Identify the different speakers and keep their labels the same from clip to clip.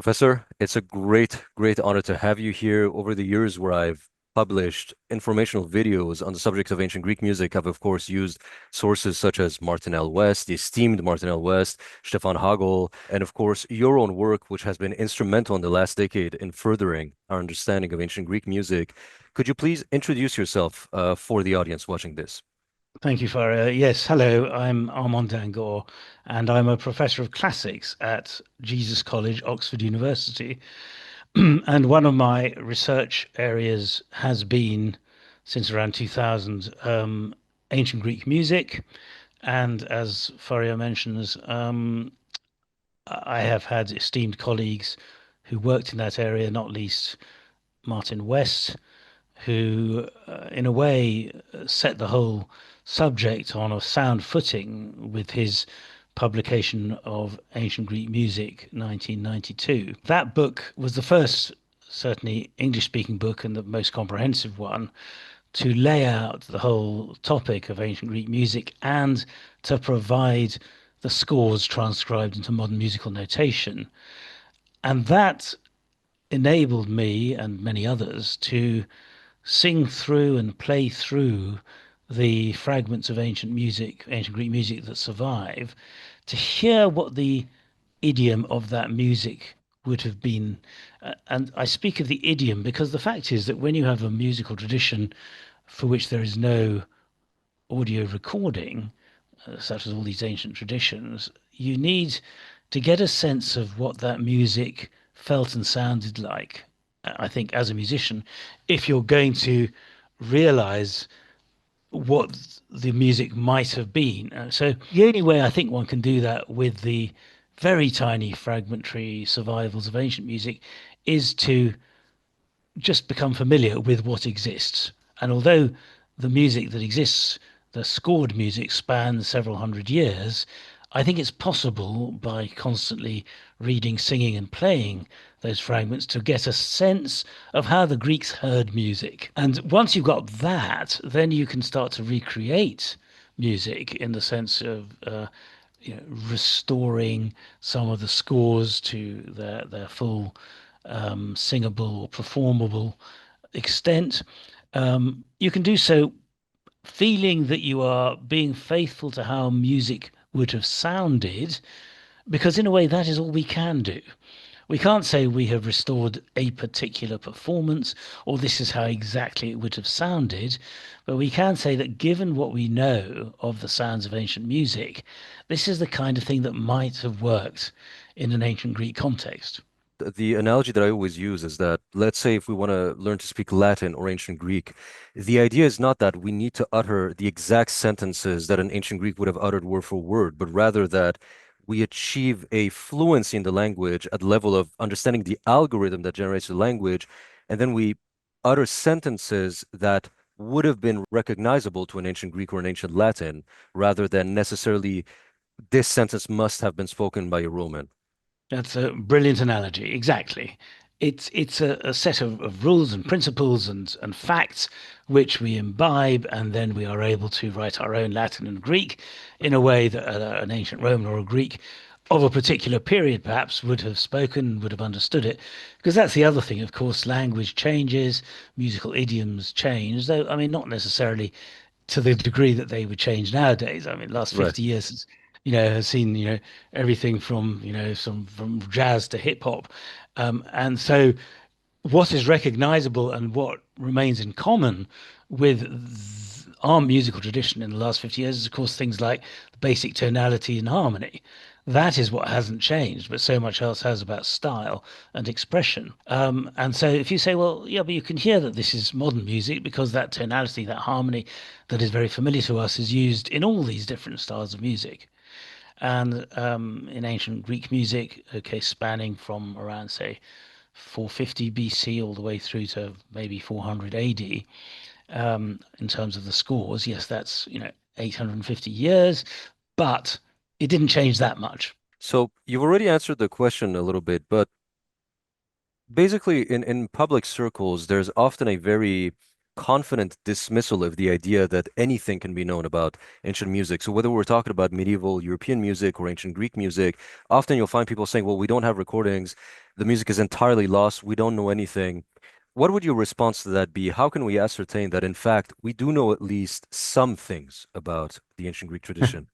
Speaker 1: Professor, it's a great honor to have you here. Over the years where I've published informational videos on the subject of ancient Greek music, I've of course used sources such as Martin L. West, the esteemed Martin L. West, Stefan Hagel, and of course your own work, which has been instrumental in the last decade in furthering our understanding of ancient Greek music. Could you please introduce yourself for the audience watching this?
Speaker 2: Thank you, Faria. Yes, hello, I'm Armand, and I'm a professor of classics at Jesus College, Oxford University. And one of my research areas has been, since around 2000, ancient Greek music. And as Faria mentions, I have had esteemed colleagues who worked in that area, not least Martin West, who, in a way, set the whole subject on a sound footing with his publication of Ancient Greek Music, 1992. That book was the first, certainly English speaking book, and the most comprehensive one to lay out the whole topic of ancient Greek music and to provide the scores transcribed into modern musical notation. And that enabled me and many others to sing through and play through the fragments of ancient music, ancient Greek music that survive, to hear what the idiom of that music would have been. And I speak of the idiom because the fact is that when you have a musical tradition for which there is no audio recording, such as all these ancient traditions, you need to get a sense of what that music felt and sounded like. I think as a musician, if you're going to realize what the music might have been. So the only way I think one can do that with the very tiny fragmentary survivals of ancient music is to just become familiar with what exists. And although the music that exists, the scored music, spans several hundred years, I think it's possible by constantly reading, singing, and playing those fragments to get a sense of how the Greeks heard music. And once you've got that, then you can start to recreate music in the sense of restoring some of the scores to their full singable or performable extent. You can do so feeling that you are being faithful to how music would have sounded, because in a way that is all we can do. We can't say we have restored a particular performance or this is how exactly it would have sounded, but we can say that given what we know of the sounds of ancient music, this is the kind of thing that might have worked in an ancient Greek context.
Speaker 1: The analogy that I always use is that, let's say, if we want to learn to speak Latin or ancient Greek, the idea is not that we need to utter the exact sentences that an ancient Greek would have uttered word for word, but rather that we achieve a fluency in the language at the level of understanding the algorithm that generates the language, and then we utter sentences that would have been recognizable to an ancient Greek or an ancient Latin, rather than necessarily this sentence must have been spoken by a Roman.
Speaker 2: That's a brilliant analogy. Exactly. It's a set of rules and principles and facts which we imbibe, and then we are able to write our own Latin and Greek in a way that an ancient Roman or a Greek of a particular period perhaps would have spoken, would have understood it. Because that's the other thing, of course, language changes, musical idioms change, though, I mean, not necessarily to the degree that they would change nowadays. I mean, last
Speaker 1: Right.
Speaker 2: 50 years has seen, everything from, from jazz to hip hop. And so what is recognizable and what remains in common with our musical tradition in the last 50 years is, of course, things like basic tonality and harmony. That is what hasn't changed, but so much else has about style and expression. And so if you say, well, yeah, but you can hear that this is modern music because that tonality, that harmony that is very familiar to us is used in all these different styles of music. And in ancient Greek music, okay, spanning from around, say, 450 BC all the way through to maybe 400 AD, in terms of the scores. Yes, that's, 850 years, but it didn't change that much.
Speaker 1: So you've already answered the question a little bit, but basically in public circles, there's often a very confident dismissal of the idea that anything can be known about ancient music. So whether we're talking about medieval European music or ancient Greek music, often you'll find people saying, well, we don't have recordings. The music is entirely lost. We don't know anything. What would your response to that be? How can we ascertain that, in fact, we do know at least some things about the ancient Greek tradition?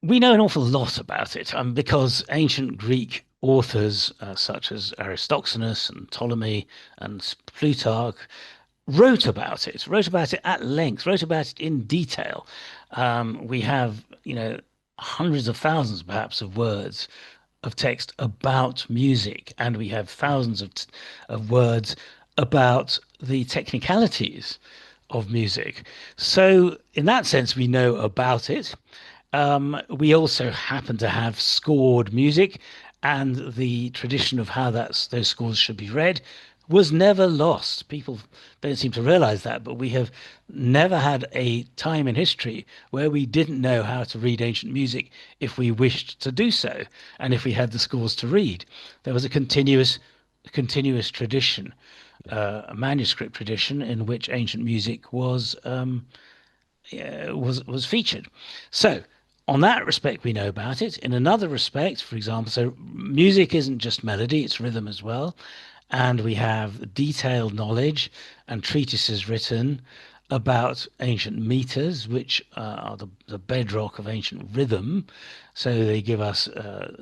Speaker 2: We know an awful lot about it, because ancient Greek authors such as Aristoxenus and Ptolemy and Plutarch wrote about it at length, wrote about it in detail. We have, hundreds of thousands perhaps of words of text about music, and we have thousands of words about the technicalities of music. So, in that sense, we know about it. We also happen to have scored music, and the tradition of how those scores should be read was never lost. People don't seem to realize that, but we have never had a time in history where we didn't know how to read ancient music if we wished to do so, and if we had the scores to read. There was a continuous tradition, a manuscript tradition in which ancient music was featured. So, on that respect, we know about it. In another respect, for example, so music isn't just melody; it's rhythm as well, and we have detailed knowledge and treatises written about ancient meters, which are the bedrock of ancient rhythm. So they give us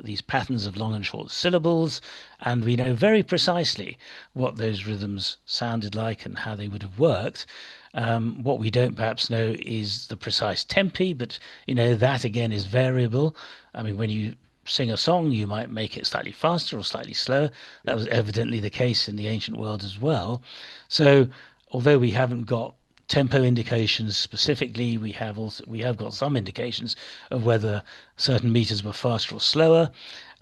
Speaker 2: these patterns of long and short syllables, and we know very precisely what those rhythms sounded like and how they would have worked. What we don't perhaps know is the precise tempi, but that again is variable. I mean, when you sing a song, you might make it slightly faster or slightly slower. That was evidently the case in the ancient world as well. So, although we haven't got tempo indications specifically, we have got some indications of whether certain meters were faster or slower.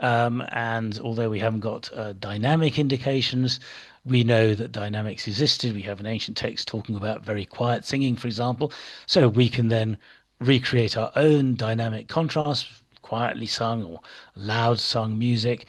Speaker 2: And although we haven't got dynamic indications, we know that dynamics existed. We have an ancient text talking about very quiet singing, for example. So we can then recreate our own dynamic contrast, quietly sung or loud sung music.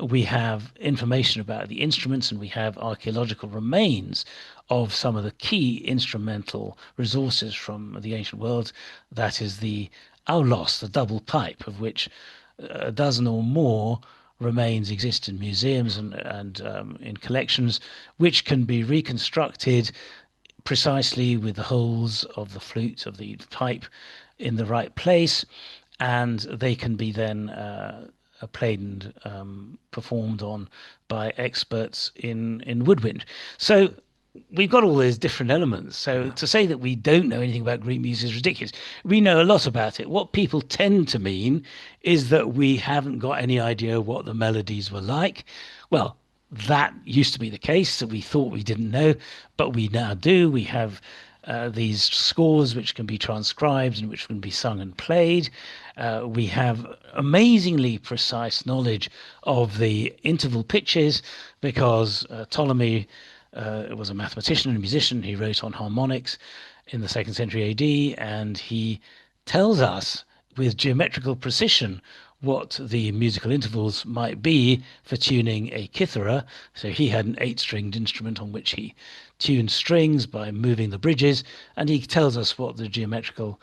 Speaker 2: We have information about the instruments, and we have archaeological remains of some of the key instrumental resources from the ancient world. That is the aulos, the double pipe, of which a dozen or more remains exist in museums and in collections, which can be reconstructed precisely with the holes of the flute of the pipe in the right place, and they can be then played and performed on by experts in woodwind. So we've got all those different elements. So
Speaker 1: Yeah.
Speaker 2: to say that we don't know anything about Greek music is ridiculous. We know a lot about it. What people tend to mean is that we haven't got any idea what the melodies were like. Well, that used to be the case, that we thought we didn't know, but we now do. We have these scores which can be transcribed and which can be sung and played. We have amazingly precise knowledge of the interval pitches because Ptolemy was a mathematician and a musician. He wrote on harmonics in the second century AD, and he tells us with geometrical precision what the musical intervals might be for tuning a kithara. So he had an eight-stringed instrument on which he tuned strings by moving the bridges, and he tells us what the geometrical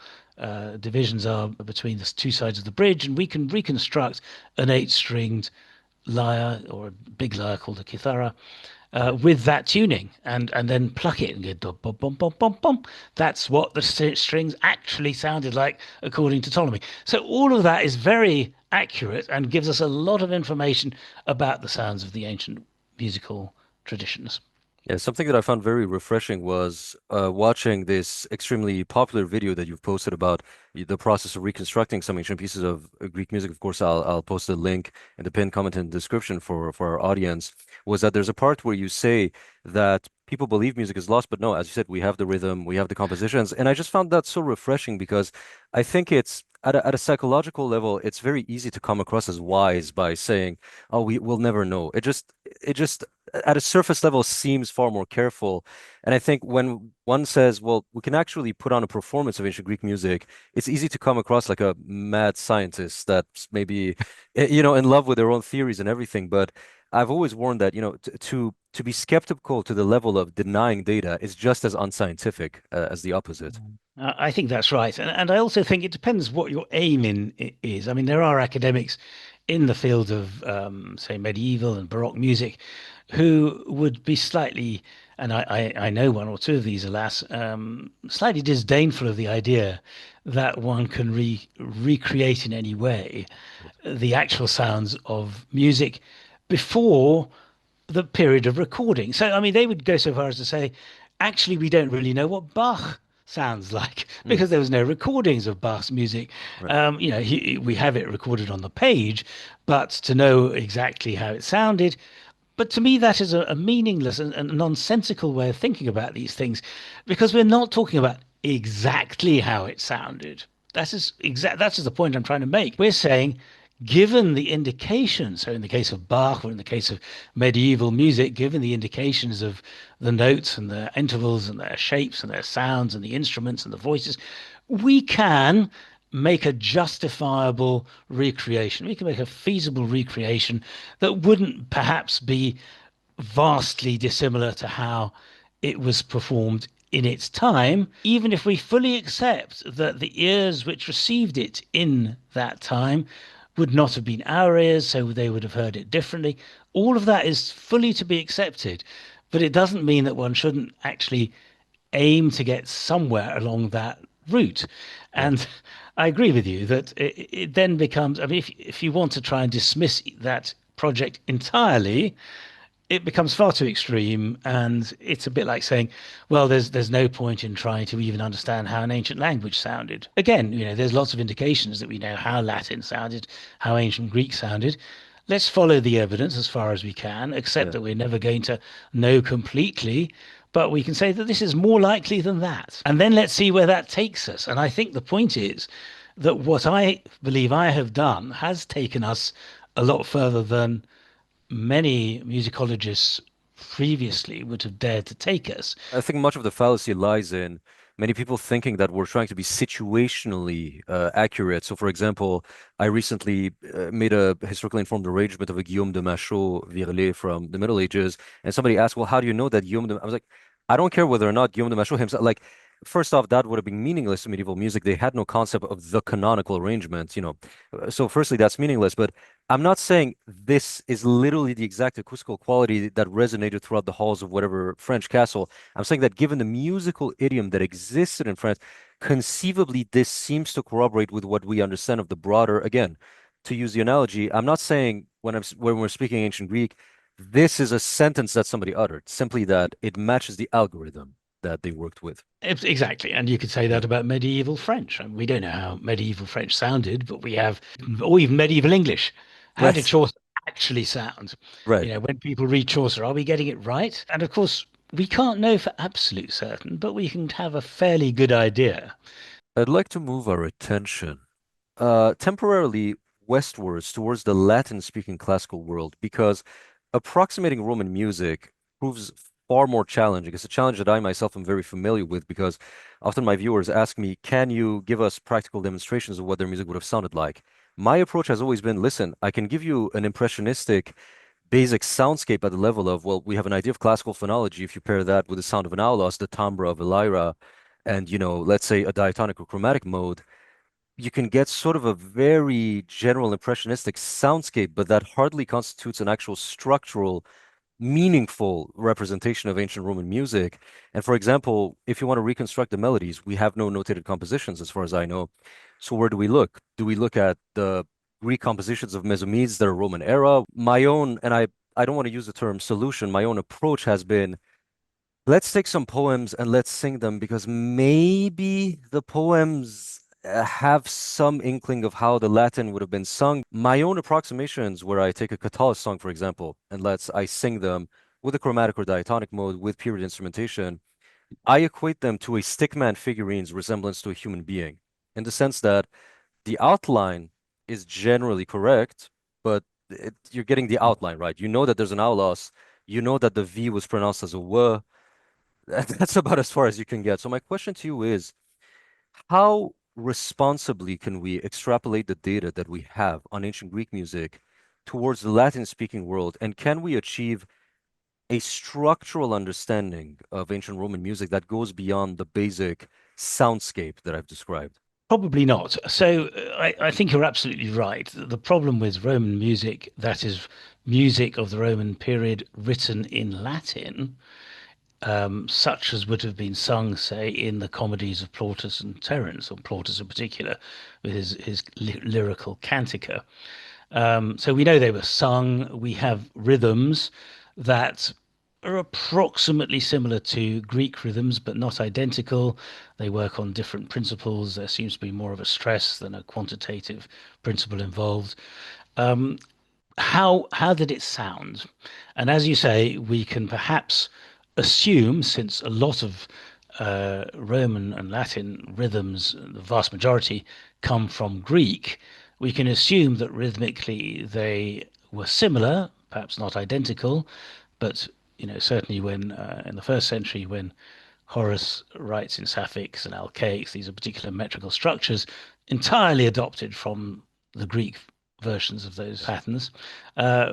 Speaker 2: divisions are between the two sides of the bridge, and we can reconstruct an eight-stringed lyre or a big lyre called a kithara with that tuning and then pluck it and go dum, bum, bum, bum, bum, bum. That's what the strings actually sounded like according to Ptolemy. So all of that is very accurate and gives us a lot of information about the sounds of the ancient musical traditions.
Speaker 1: Yeah, something that I found very refreshing was watching this extremely popular video that you've posted about the process of reconstructing some ancient pieces of Greek music. Of course, I'll post a link in the pinned comment in the description for our audience. Was that there's a part where you say that people believe music is lost, but no, as you said, we have the rhythm, we have the compositions, and I just found that so refreshing because I think it's at a psychological level, it's very easy to come across as wise by saying, "Oh, we will never know." It just it just at a surface level seems far more careful. And I think when one says, well, we can actually put on a performance of ancient Greek music, it's easy to come across like a mad scientist that's maybe, in love with their own theories and everything. But I've always warned that, to be skeptical to the level of denying data is just as unscientific as the opposite.
Speaker 2: I think that's right. And I also think it depends what your aim is. I mean, there are academics in the field of, say, medieval and Baroque music who would be slightly, and I know one or two of these, alas, slightly disdainful of the idea that one can recreate in any way the actual sounds of music before the period of recording. So, I mean, they would go so far as to say, actually, we don't really know what Bach sounds like
Speaker 1: Mm,
Speaker 2: because there was no recordings of Bach's music.
Speaker 1: right.
Speaker 2: We have it recorded on the page, but to know exactly how it sounded. But to me, that is a meaningless and nonsensical way of thinking about these things because we're not talking about exactly how it sounded. That is the point I'm trying to make. We're saying, given the indications, so in the case of Bach or in the case of medieval music, given the indications of the notes and their intervals and their shapes and their sounds and the instruments and the voices, we can make a justifiable recreation. We can make a feasible recreation that wouldn't perhaps be vastly dissimilar to how it was performed in its time, even if we fully accept that the ears which received it in that time would not have been our ears, so they would have heard it differently. All of that is fully to be accepted, but it doesn't mean that one shouldn't actually aim to get somewhere along that route.
Speaker 1: Right.
Speaker 2: And I agree with you that it then becomes, I mean, if you want to try and dismiss that project entirely, it becomes far too extreme, and it's a bit like saying, well, there's no point in trying to even understand how an ancient language sounded. Again, there's lots of indications that we know how Latin sounded, how ancient Greek sounded. Let's follow the evidence as far as we can, accept
Speaker 1: Yeah.
Speaker 2: that we're never going to know completely, but we can say that this is more likely than that. And then let's see where that takes us. And I think the point is that what I believe I have done has taken us a lot further than many musicologists previously would have dared to take us.
Speaker 1: I think much of the fallacy lies in many people thinking that we're trying to be situationally accurate. So, for example, I recently made a historically informed arrangement of a Guillaume de Machaut virelai from the Middle Ages, and somebody asked, "Well, how do you know that Guillaume de?" I was like, "I don't care whether or not Guillaume de Machaut himself, like." First off, that would have been meaningless in medieval music. They had no concept of the canonical arrangement. So firstly, that's meaningless. But I'm not saying this is literally the exact acoustical quality that resonated throughout the halls of whatever French castle. I'm saying that given the musical idiom that existed in France, conceivably this seems to corroborate with what we understand of the broader, again, to use the analogy, I'm not saying when we're speaking ancient Greek, this is a sentence that somebody uttered, simply that it matches the algorithm that they worked with.
Speaker 2: Exactly. And you could say
Speaker 1: Yeah.
Speaker 2: that about medieval French. I mean, we don't know how medieval French sounded, but we have, or even medieval English. How did
Speaker 1: Right.
Speaker 2: Chaucer actually sound?
Speaker 1: Right.
Speaker 2: When people read Chaucer, are we getting it right? And of course, we can't know for absolute certain, but we can have a fairly good idea.
Speaker 1: I'd like to move our attention temporarily westwards towards the Latin-speaking classical world because approximating Roman music proves far more challenging. It's a challenge that I myself am very familiar with because often my viewers ask me, can you give us practical demonstrations of what their music would have sounded like? My approach has always been, listen, I can give you an impressionistic basic soundscape at the level of, well, we have an idea of classical phonology. If you pair that with the sound of an aulos, the timbre of a lyra, and, let's say a diatonic or chromatic mode, you can get sort of a very general impressionistic soundscape, but that hardly constitutes an actual structural, meaningful representation of ancient Roman music. And for example, if you want to reconstruct the melodies, we have no notated compositions as far as I know. So where do we look? Do we look at the Greek compositions of Mesomedes that are Roman era? My own, and I don't want to use the term solution, my own approach has been let's take some poems and let's sing them because maybe the poems have some inkling of how the Latin would have been sung. My own approximations, where I take a Catullus song, for example, and I sing them with a chromatic or diatonic mode with period instrumentation, I equate them to a stickman figurine's resemblance to a human being, in the sense that the outline is generally correct, but you're getting the outline, right? You know that there's an aulos. You know that the V was pronounced as a W. That's about as far as you can get. So my question to you is, how responsibly can we extrapolate the data that we have on ancient Greek music towards the Latin-speaking world? And can we achieve a structural understanding of ancient Roman music that goes beyond the basic soundscape that I've described?
Speaker 2: Probably not. So I think you're absolutely right. The problem with Roman music, that is music of the Roman period written in Latin, such as would have been sung, say, in the comedies of Plautus and Terence, or Plautus in particular, with his lyrical cantica. So we know they were sung. We have rhythms that are approximately similar to Greek rhythms, but not identical. They work on different principles. There seems to be more of a stress than a quantitative principle involved. How did it sound? And as you say, we can perhaps assume, since a lot of Roman and Latin rhythms, the vast majority come from Greek, we can assume that rhythmically they were similar, perhaps not identical, but certainly when in the first century, when Horace writes in Sapphics and Alcaics, these are particular metrical structures entirely adopted from the Greek versions of those patterns.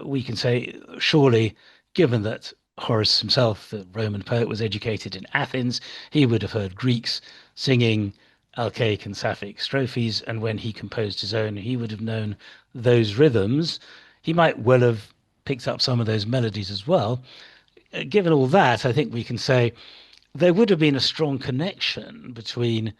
Speaker 2: We can say, surely, given that Horace himself, the Roman poet, was educated in Athens, he would have heard Greeks singing Alcaic and Sapphic strophes, and when he composed his own, he would have known those rhythms. He might well have picked up some of those melodies as well. Given all that, I think we can say there would have been a strong connection between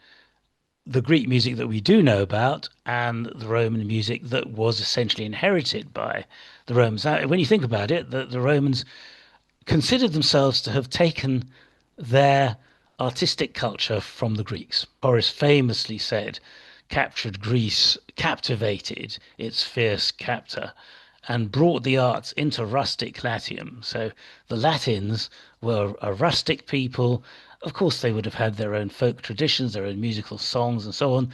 Speaker 2: the Greek music that we do know about and the Roman music that was essentially inherited by the Romans. Now, when you think about it, the Romans considered themselves to have taken their artistic culture from the Greeks. Horace famously said, captured Greece, captivated its fierce captor, and brought the arts into rustic Latium. So the Latins were a rustic people. Of course, they would have had their own folk traditions, their own musical songs, and so on.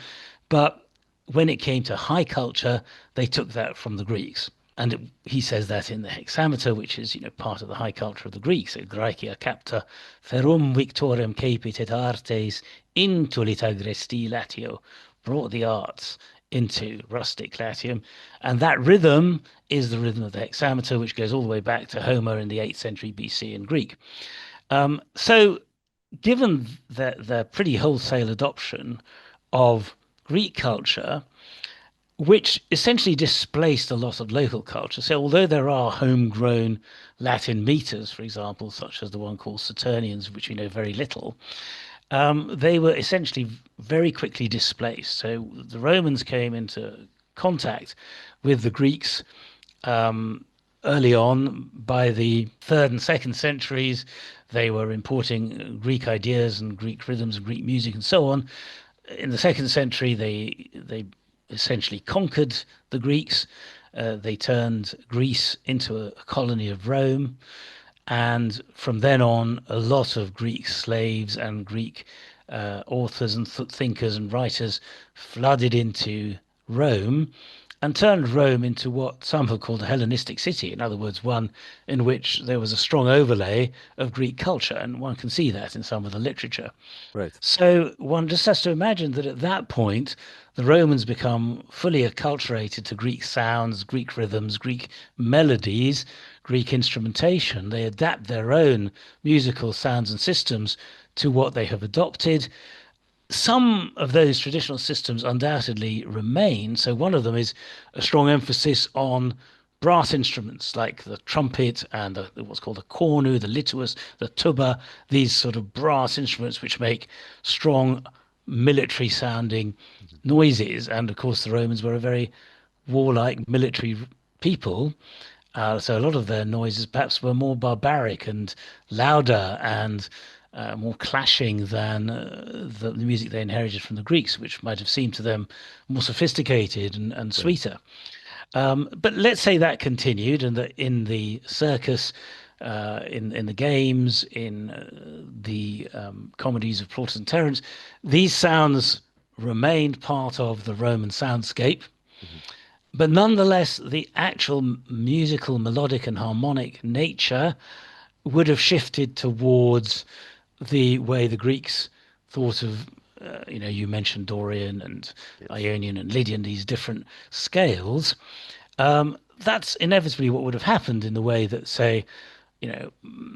Speaker 2: But when it came to high culture, they took that from the Greeks. And he says that in the hexameter, which is, part of the high culture of the Greeks. Graecia capta ferum victorem cepit et artes intulit agresti Latio, brought the arts into rustic Latium. And that rhythm is the rhythm of the hexameter, which goes all the way back to Homer in the 8th century BC in Greek. So given the pretty wholesale adoption of Greek culture, which essentially displaced a lot of local culture. So, although there are homegrown Latin meters, for example, such as the one called Saturnians, which we know very little, they were essentially very quickly displaced. So, the Romans came into contact with the Greeks early on. By the third and second centuries, they were importing Greek ideas and Greek rhythms and Greek music and so on. In the second century, they essentially conquered the Greeks. They turned Greece into a colony of Rome. And from then on, a lot of Greek slaves and Greek authors and thinkers and writers flooded into Rome and turned Rome into what some have called a Hellenistic city. In other words, one in which there was a strong overlay of Greek culture. And one can see that in some of the literature.
Speaker 1: Right.
Speaker 2: So one just has to imagine that at that point, the Romans become fully acculturated to Greek sounds, Greek rhythms, Greek melodies, Greek instrumentation. They adapt their own musical sounds and systems to what they have adopted. Some of those traditional systems undoubtedly remain. So one of them is a strong emphasis on brass instruments like the trumpet and what's called the cornu, the lituus, the tuba, these sort of brass instruments which make strong military sounding
Speaker 1: Mhm.
Speaker 2: noises. And of course, the Romans were a very warlike military people. So a lot of their noises perhaps were more barbaric and louder and more clashing than the music they inherited from the Greeks, which might have seemed to them more sophisticated and
Speaker 1: Right.
Speaker 2: sweeter. But let's say that continued, and that in the circus, in the games, in the comedies of Plautus and Terence, these sounds remained part of the Roman soundscape.
Speaker 1: Mhm.
Speaker 2: But nonetheless, the actual musical, melodic, and harmonic nature would have shifted towards the way the Greeks thought of, you mentioned Dorian and
Speaker 1: Yes.
Speaker 2: Ionian and Lydian, these different scales. That's inevitably what would have happened in the way that, say,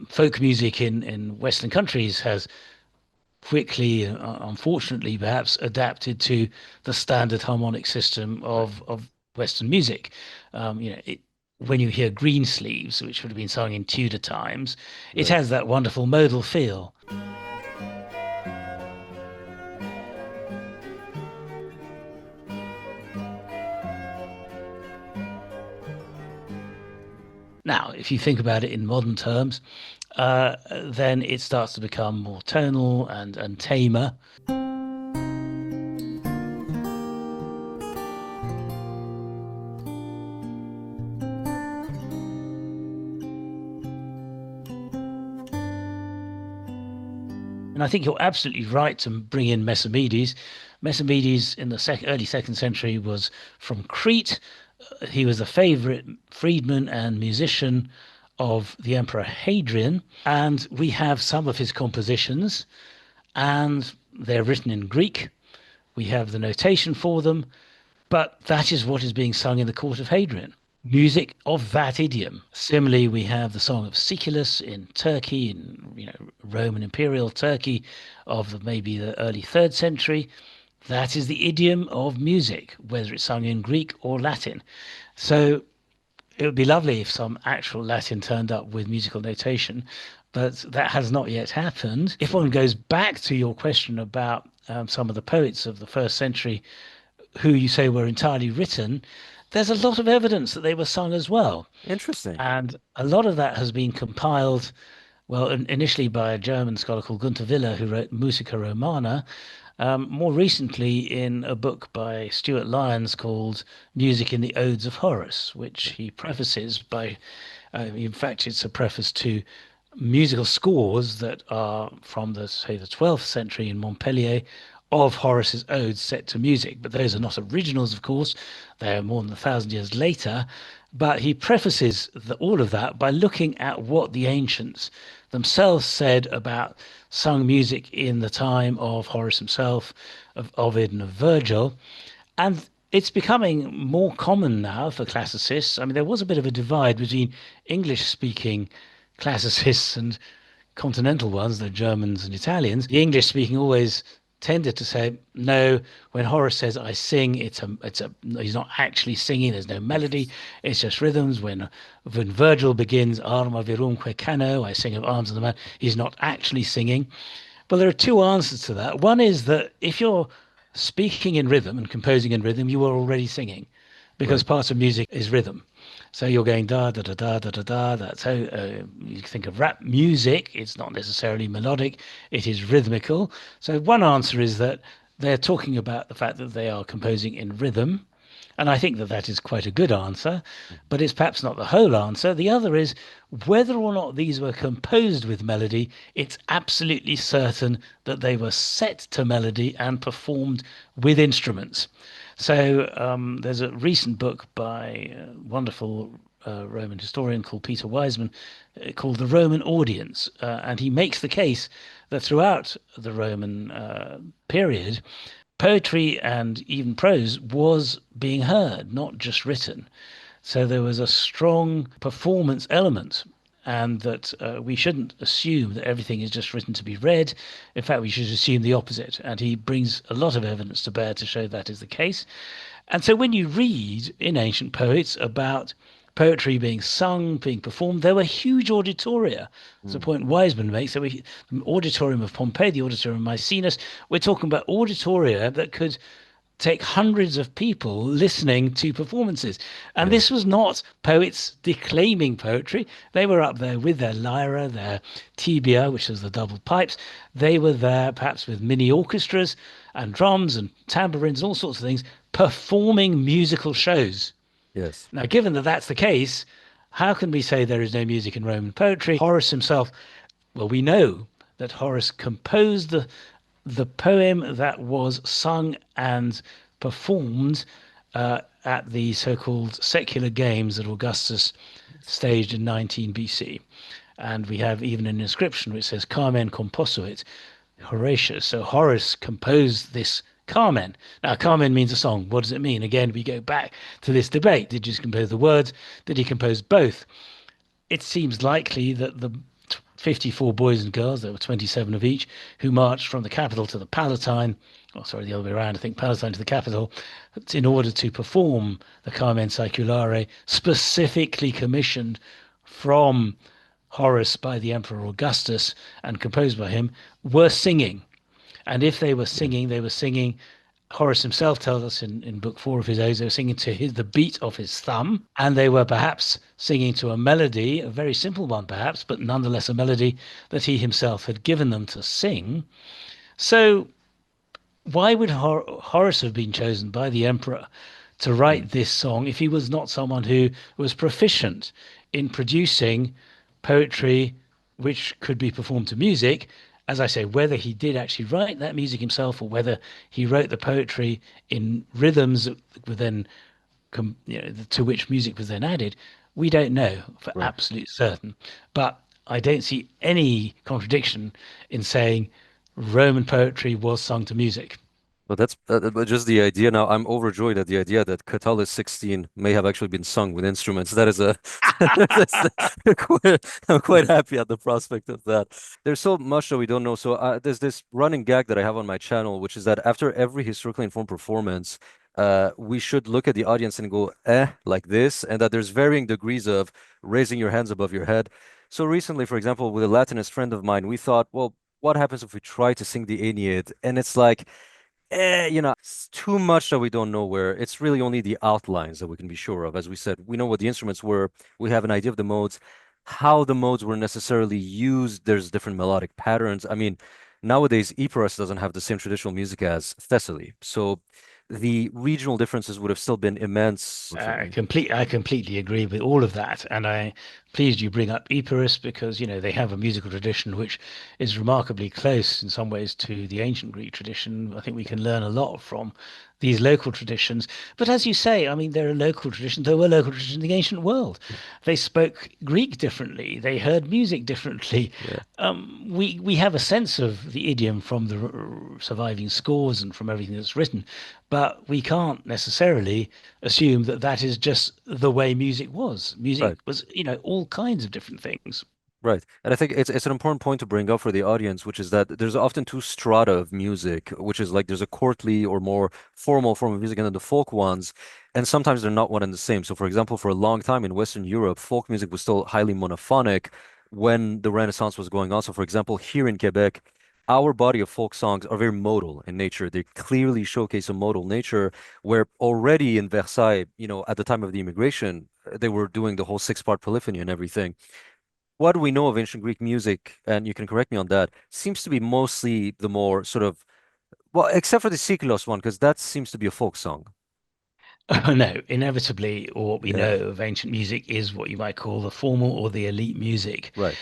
Speaker 2: folk music in Western countries has quickly, unfortunately, perhaps adapted to the standard harmonic system
Speaker 1: Right.
Speaker 2: of Western music. When you hear Greensleeves, which would have been sung in Tudor times, it
Speaker 1: Right.
Speaker 2: has that wonderful modal feel. Now, if you think about it in modern terms, then it starts to become more tonal and tamer. And I think you're absolutely right to bring in Messamides. Messamides in the early second century was from Crete. He was a favorite freedman and musician of the Emperor Hadrian. And we have some of his compositions, and they're written in Greek. We have the notation for them, but that is what is being sung in the court of Hadrian. Music of that idiom. Similarly, we have the Song of Siculus in Turkey, in Roman Imperial Turkey of maybe the early third century. That is the idiom of music, whether it's sung in Greek or Latin. So it would be lovely if some actual Latin turned up with musical notation, but that has not yet happened. If one
Speaker 1: Hmm.
Speaker 2: goes back to your question about some of the poets of the first century who you say were entirely written, there's a lot of evidence that they were sung as well.
Speaker 1: Interesting.
Speaker 2: And a lot of that has been compiled, well, initially by a German scholar called Gunther Wille, who wrote Musica Romana, more recently in a book by Stuart Lyons called Music in the Odes of Horace, which
Speaker 1: Okay.
Speaker 2: he prefaces by, in fact, it's a preface to musical scores that are from the, say, the 12th century in Montpellier of Horace's odes set to music. But those are not originals, of course. They are more than 1,000 years later. But he prefaces all of that by looking at what the ancients themselves said about sung music in the time of Horace himself, of Ovid, and of Virgil. And it's becoming more common now for classicists. I mean, there was a bit of a divide between English speaking classicists and continental ones, the Germans and Italians. The English speaking always tended to say, no, when Horace says I sing, he's not actually singing, there's no melody,
Speaker 1: Interesting.
Speaker 2: it's just rhythms. When Virgil begins Arma virumque cano, I sing of arms of the man, he's not actually singing. Well, there are two answers to that. One is that if you're speaking in rhythm and composing in rhythm, you are already singing because
Speaker 1: Right.
Speaker 2: part of music is rhythm. So you're going da da da da da da da. That's how you think of rap music. It's not necessarily melodic, it is rhythmical. So one answer is that they're talking about the fact that they are composing in rhythm. And I think that that is quite a good answer,
Speaker 1: Mhm.
Speaker 2: but it's perhaps not the whole answer. The other is whether or not these were composed with melody, it's absolutely certain that they were set to melody and performed with instruments. So there's a recent book by a wonderful Roman historian called Peter Wiseman called The Roman Audience. And he makes the case that throughout the Roman period, poetry and even prose was being heard, not just written. So there was a strong performance element, and that we shouldn't assume that everything is just written to be read. In fact, we should assume the opposite. And he brings a lot of evidence to bear to show that is the case. And so when you read in ancient poets about poetry being sung, being performed, there were huge auditoria. That's the
Speaker 1: Mm.
Speaker 2: point Wiseman makes. So the auditorium of Pompeii, the auditorium of Maecenas, we're talking about auditoria that could take hundreds of people listening to performances. And
Speaker 1: Yeah.
Speaker 2: this was not poets declaiming poetry. They were up there with their lyra, their tibia, which is the double pipes. They were there perhaps with mini orchestras and drums and tambourines, all sorts of things, performing musical shows.
Speaker 1: Yes.
Speaker 2: Now, given that that's the case, how can we say there is no music in Roman poetry? Horace himself, well, we know that Horace composed the poem that was sung and performed at the so-called secular games that Augustus staged in 19 BC. And we have even an inscription which says Carmen composuit Horatius. So Horace composed this Carmen. Now, Carmen means a song. What does it mean? Again, we go back to this debate. Did he just compose the words? Did he compose both? It seems likely that the 54 boys and girls, there were 27 of each, who marched from the capital to the Palatine, or sorry, the other way around, I think Palatine to the capital, in order to perform the Carmen Saeculare, specifically commissioned from Horace by the Emperor Augustus and composed by him, were singing. And if they were
Speaker 1: Yeah.
Speaker 2: singing, they were singing. Horace himself tells us in book four of his Odes, they were singing to the beat of his thumb, and they were perhaps singing to a melody, a very simple one perhaps, but nonetheless a melody that he himself had given them to sing. So why would Horace have been chosen by the emperor to
Speaker 1: Mm.
Speaker 2: write this song if he was not someone who was proficient in producing poetry which could be performed to music? As I say, whether he did actually write that music himself or whether he wrote the poetry in rhythms that were then, to which music was then added, we don't know for
Speaker 1: Right.
Speaker 2: absolute certain. But I don't see any contradiction in saying Roman poetry was sung to music.
Speaker 1: But that's but just the idea. Now, I'm overjoyed at the idea that Catullus 16 may have actually been sung with instruments. That is a, that's I'm quite happy at the prospect of that. There's so much that we don't know. So there's this running gag that I have on my channel, which is that after every historically informed performance, we should look at the audience and go, like this, and that there's varying degrees of raising your hands above your head. So recently, for example, with a Latinist friend of mine, we thought, well, what happens if we try to sing the Aeneid? And it's like, it's too much that we don't know where. It's really only the outlines that we can be sure of. As we said, we know what the instruments were. We have an idea of the modes. How the modes were necessarily used, there's different melodic patterns. I mean, nowadays, Epirus doesn't have the same traditional music as Thessaly. So the regional differences would have still been immense, unfortunately.
Speaker 2: I completely agree with all of that, and I pleased you bring up Epirus because they have a musical tradition which is remarkably close in some ways to the ancient Greek tradition. I think we can learn a lot from these local traditions. But as you say, I mean, there are local traditions. There were local traditions in the ancient world. They spoke Greek differently. They heard music differently.
Speaker 1: Yeah,
Speaker 2: We have a sense of the idiom from the surviving scores and from everything that's written, but we can't necessarily assume that that is just the way music was. Music
Speaker 1: right.
Speaker 2: was, all kinds of different things.
Speaker 1: Right. And I think it's an important point to bring up for the audience, which is that there's often two strata of music, which is like there's a courtly or more formal form of music and then the folk ones. And sometimes they're not one and the same. So for example, for a long time in Western Europe, folk music was still highly monophonic when the Renaissance was going on. So for example, here in Quebec, our body of folk songs are very modal in nature. They clearly showcase a modal nature where already in Versailles, at the time of the immigration, they were doing the whole six-part polyphony and everything. What we know of ancient Greek music, and you can correct me on that, seems to be mostly the more sort of, well, except for the Siklos one, because that seems to be a folk song.
Speaker 2: Oh, no, inevitably, or what we
Speaker 1: Yeah,
Speaker 2: know of ancient music is what you might call the formal or the elite music.
Speaker 1: right,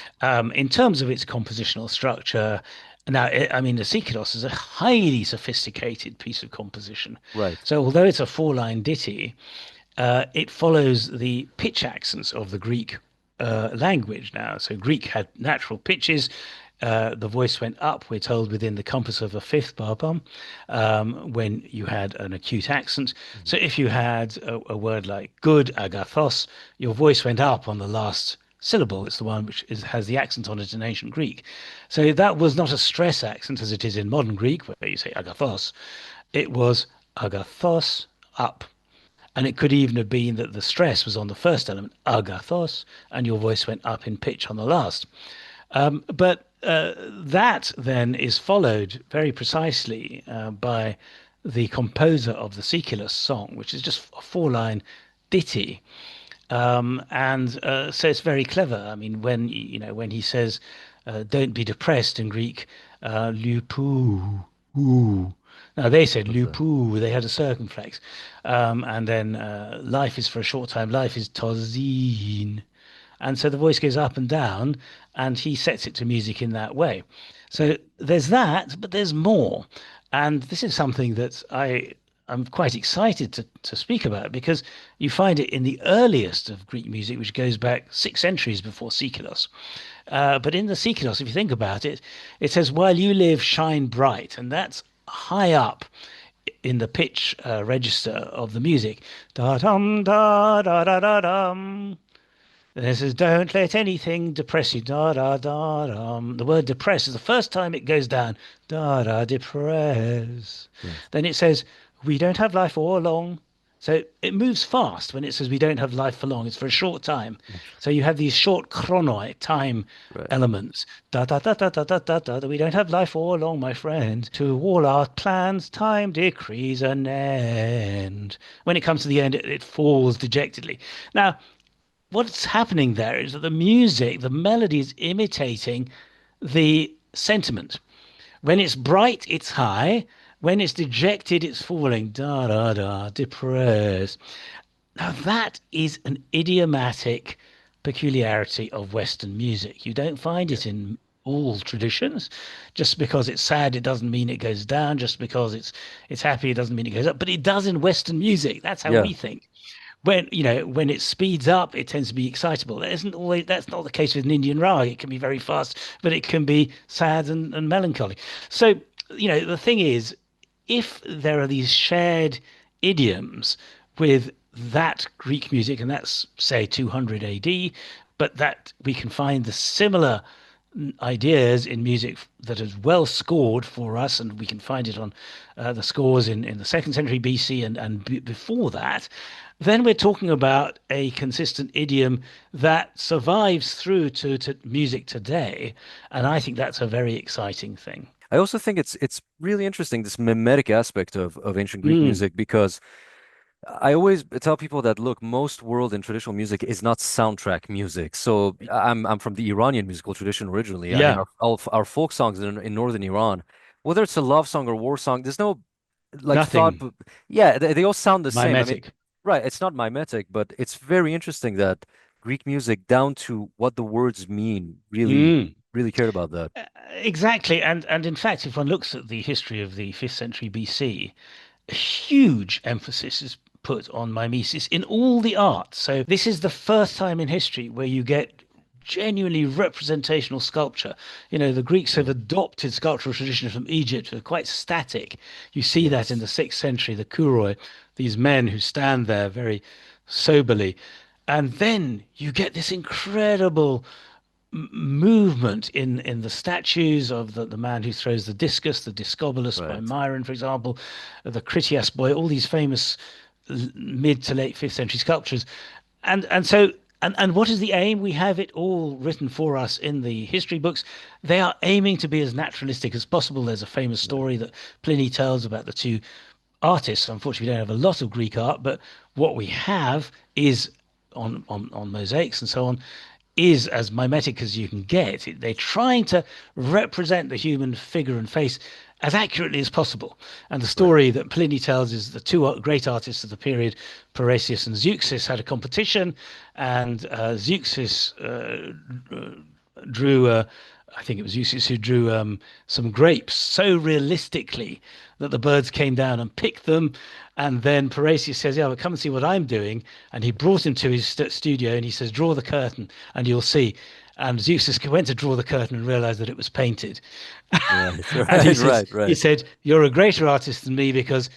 Speaker 2: In terms of its compositional structure, now, I mean, the Siklos is a highly sophisticated piece of composition.
Speaker 1: right.
Speaker 2: So, although it's a four-line ditty, it follows the pitch accents of the Greek language now. So Greek had natural pitches. The voice went up, we're told, within the compass of a fifth bar bum when you had an acute accent.
Speaker 1: Mhm.
Speaker 2: So if you had a word like good, agathos, your voice went up on the last syllable. It's the one which has the accent on it in ancient Greek. So that was not a stress accent as it is in modern Greek, where you say agathos. It was agathos up. And it could even have been that the stress was on the first element, agathos, and your voice went up in pitch on the last. But that then is followed very precisely by the composer of the Siculus song, which is just a four-line ditty. And so it's very clever. I mean, when he says, "Don't be depressed" in Greek, "lupou," ooh. Now they said
Speaker 1: What's that?
Speaker 2: lupou. They had a circumflex, and then life is for a short time. Life is tozine, and so the voice goes up and down, and he sets it to music in that way. So there's that, but there's more, and this is something that I I'm quite excited to speak about it because you find it in the earliest of Greek music, which goes back 6 centuries before Sikilos. But in the Sikilos, if you think about it, it says, "While you live, shine bright," and that's high up in the pitch register of the music. Da dum da da da da dum. This is "Don't let anything depress you." Da da da dum. The word "depress" is the first time it goes down. Da da depress.
Speaker 1: Right.
Speaker 2: Then it says, "We don't have life all along." So it moves fast when it says we don't have life for long. It's for a short time.
Speaker 1: Interesting.
Speaker 2: So you have these short chronoi, time
Speaker 1: Right.
Speaker 2: elements. Da da da da da da da da. We don't have life all along, my friend. To all our plans, time decrees an end. When it comes to the end, it falls dejectedly. Now, what's happening there is that the music, the melody is imitating the sentiment. When it's bright, it's high. When it's dejected, it's falling. Da da da, depressed. Now, that is an idiomatic peculiarity of Western music. You don't find
Speaker 1: Yeah.
Speaker 2: it in all traditions. Just because it's sad, it doesn't mean it goes down. Just because it's happy, it doesn't mean it goes up. But it does in Western music. That's how
Speaker 1: Yeah.
Speaker 2: we think. When it speeds up, it tends to be excitable. That's not the case with an Indian rag. It can be very fast, but it can be sad and melancholy. So, the thing is, if there are these shared idioms with that Greek music, and that's say 200 AD, but that we can find the similar ideas in music that is well scored for us, and we can find it on the scores in the second century BC and before that, then we're talking about a consistent idiom that survives through to music today. And I think that's a very exciting thing.
Speaker 1: I also think it's really interesting this mimetic aspect of ancient Greek
Speaker 2: Mm,
Speaker 1: music because I always tell people that look, most world and traditional music is not soundtrack music. So I'm from the Iranian musical tradition originally. I mean,
Speaker 2: yeah,
Speaker 1: our folk songs in northern Iran, whether it's a love song or war song, there's no like thought.
Speaker 2: nothing
Speaker 1: Yeah, they all sound the same. I mean,
Speaker 2: mimetic.
Speaker 1: right? It's not mimetic, but it's very interesting that Greek music, down to what the words mean,
Speaker 2: Mm.
Speaker 1: really cared about that.
Speaker 2: Exactly. And in fact, if one looks at the history of the 5th century BC, a huge emphasis is put on mimesis in all the arts. So this is the first time in history where you get genuinely representational sculpture. The Greeks have
Speaker 1: Yeah.
Speaker 2: adopted sculptural traditions from Egypt, who are quite static. You see that in
Speaker 1: Yes.
Speaker 2: the 6th century, the kuroi, these men who stand there very soberly. And then you get this incredible movement in the statues of the man who throws the discus, the Discobolus by
Speaker 1: Right.
Speaker 2: Myron, for example, the Critias boy, all these famous mid to late 5th century sculptures. And what is the aim? We have it all written for us in the history books. They are aiming to be as naturalistic as possible. There's a famous
Speaker 1: Yeah.
Speaker 2: story that Pliny tells about the two artists. Unfortunately, we don't have a lot of Greek art, but what we have is on mosaics and so on is as mimetic as you can get. They're trying to represent the human figure and face as accurately as possible. And the
Speaker 1: Right.
Speaker 2: story that Pliny tells is the two great artists of the period, Parrhasius and Zeuxis, had a competition, and Zeuxis drew. I think it was Eustace who drew some grapes so realistically that the birds came down and picked them. And then Parrhasius says, "Yeah, well, come and see what I'm doing." And he brought him to his studio and he says, "Draw the curtain and you'll see." And Zeuxis went to draw the curtain and realized that it was painted.
Speaker 1: Right.
Speaker 2: And he
Speaker 1: Right.
Speaker 2: says,
Speaker 1: Right.
Speaker 2: he
Speaker 1: Right.
Speaker 2: said, "You're a greater artist than me because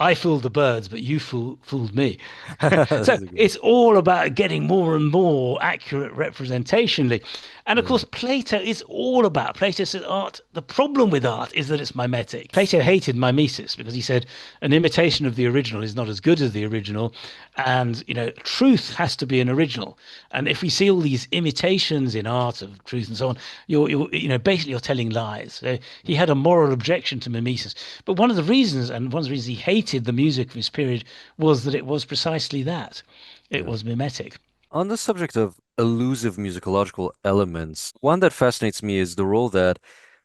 Speaker 2: I fooled the birds, but you fooled me." So
Speaker 1: That's a good.
Speaker 2: it's all about getting more and more accurate representationally. And of course,
Speaker 1: Right.
Speaker 2: Plato says art, the problem with art is that it's mimetic. Plato hated mimesis because he said an imitation of the original is not as good as the original. And, truth has to be an original. And if we see all these imitations in art of truth and so on, basically you're telling lies. So he had a moral objection to mimesis. But one of the reasons he hated the music of his period was that it was precisely that. It
Speaker 1: Yeah.
Speaker 2: was mimetic.
Speaker 1: On the subject of elusive musicological elements, one that fascinates me is the role that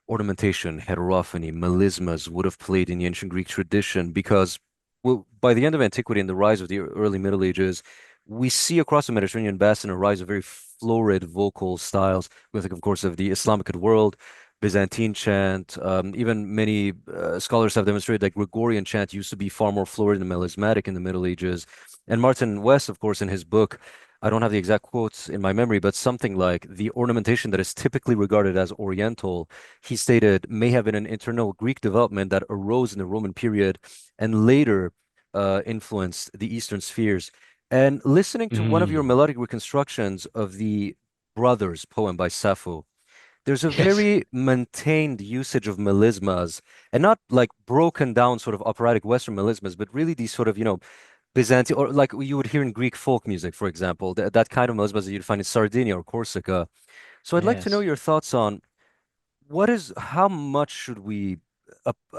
Speaker 1: ornamentation, heterophony, melismas would have played in the ancient Greek tradition, because well, by the end of antiquity and the rise of the early Middle Ages, we see across the Mediterranean basin a rise of very florid vocal styles. We think, of course, of the Islamic world. Byzantine chant. Even many scholars have demonstrated that Gregorian chant used to be far more florid and melismatic in the Middle Ages. And Martin West, of course, in his book, I don't have the exact quotes in my memory, but something like the ornamentation that is typically regarded as Oriental, he stated, may have been an internal Greek development that arose in the Roman period and later influenced the Eastern spheres. And listening to one of your
Speaker 2: Mm.
Speaker 1: melodic reconstructions of the Brothers poem by Sappho, there's a
Speaker 2: Yes.
Speaker 1: very maintained usage of melismas and not like broken down sort of operatic Western melismas, but really these sort of, Byzantine or like you would hear in Greek folk music, for example, that kind of melismas that you'd find in Sardinia or Corsica. So I'd like to know
Speaker 2: Yes.
Speaker 1: your thoughts on how much should we,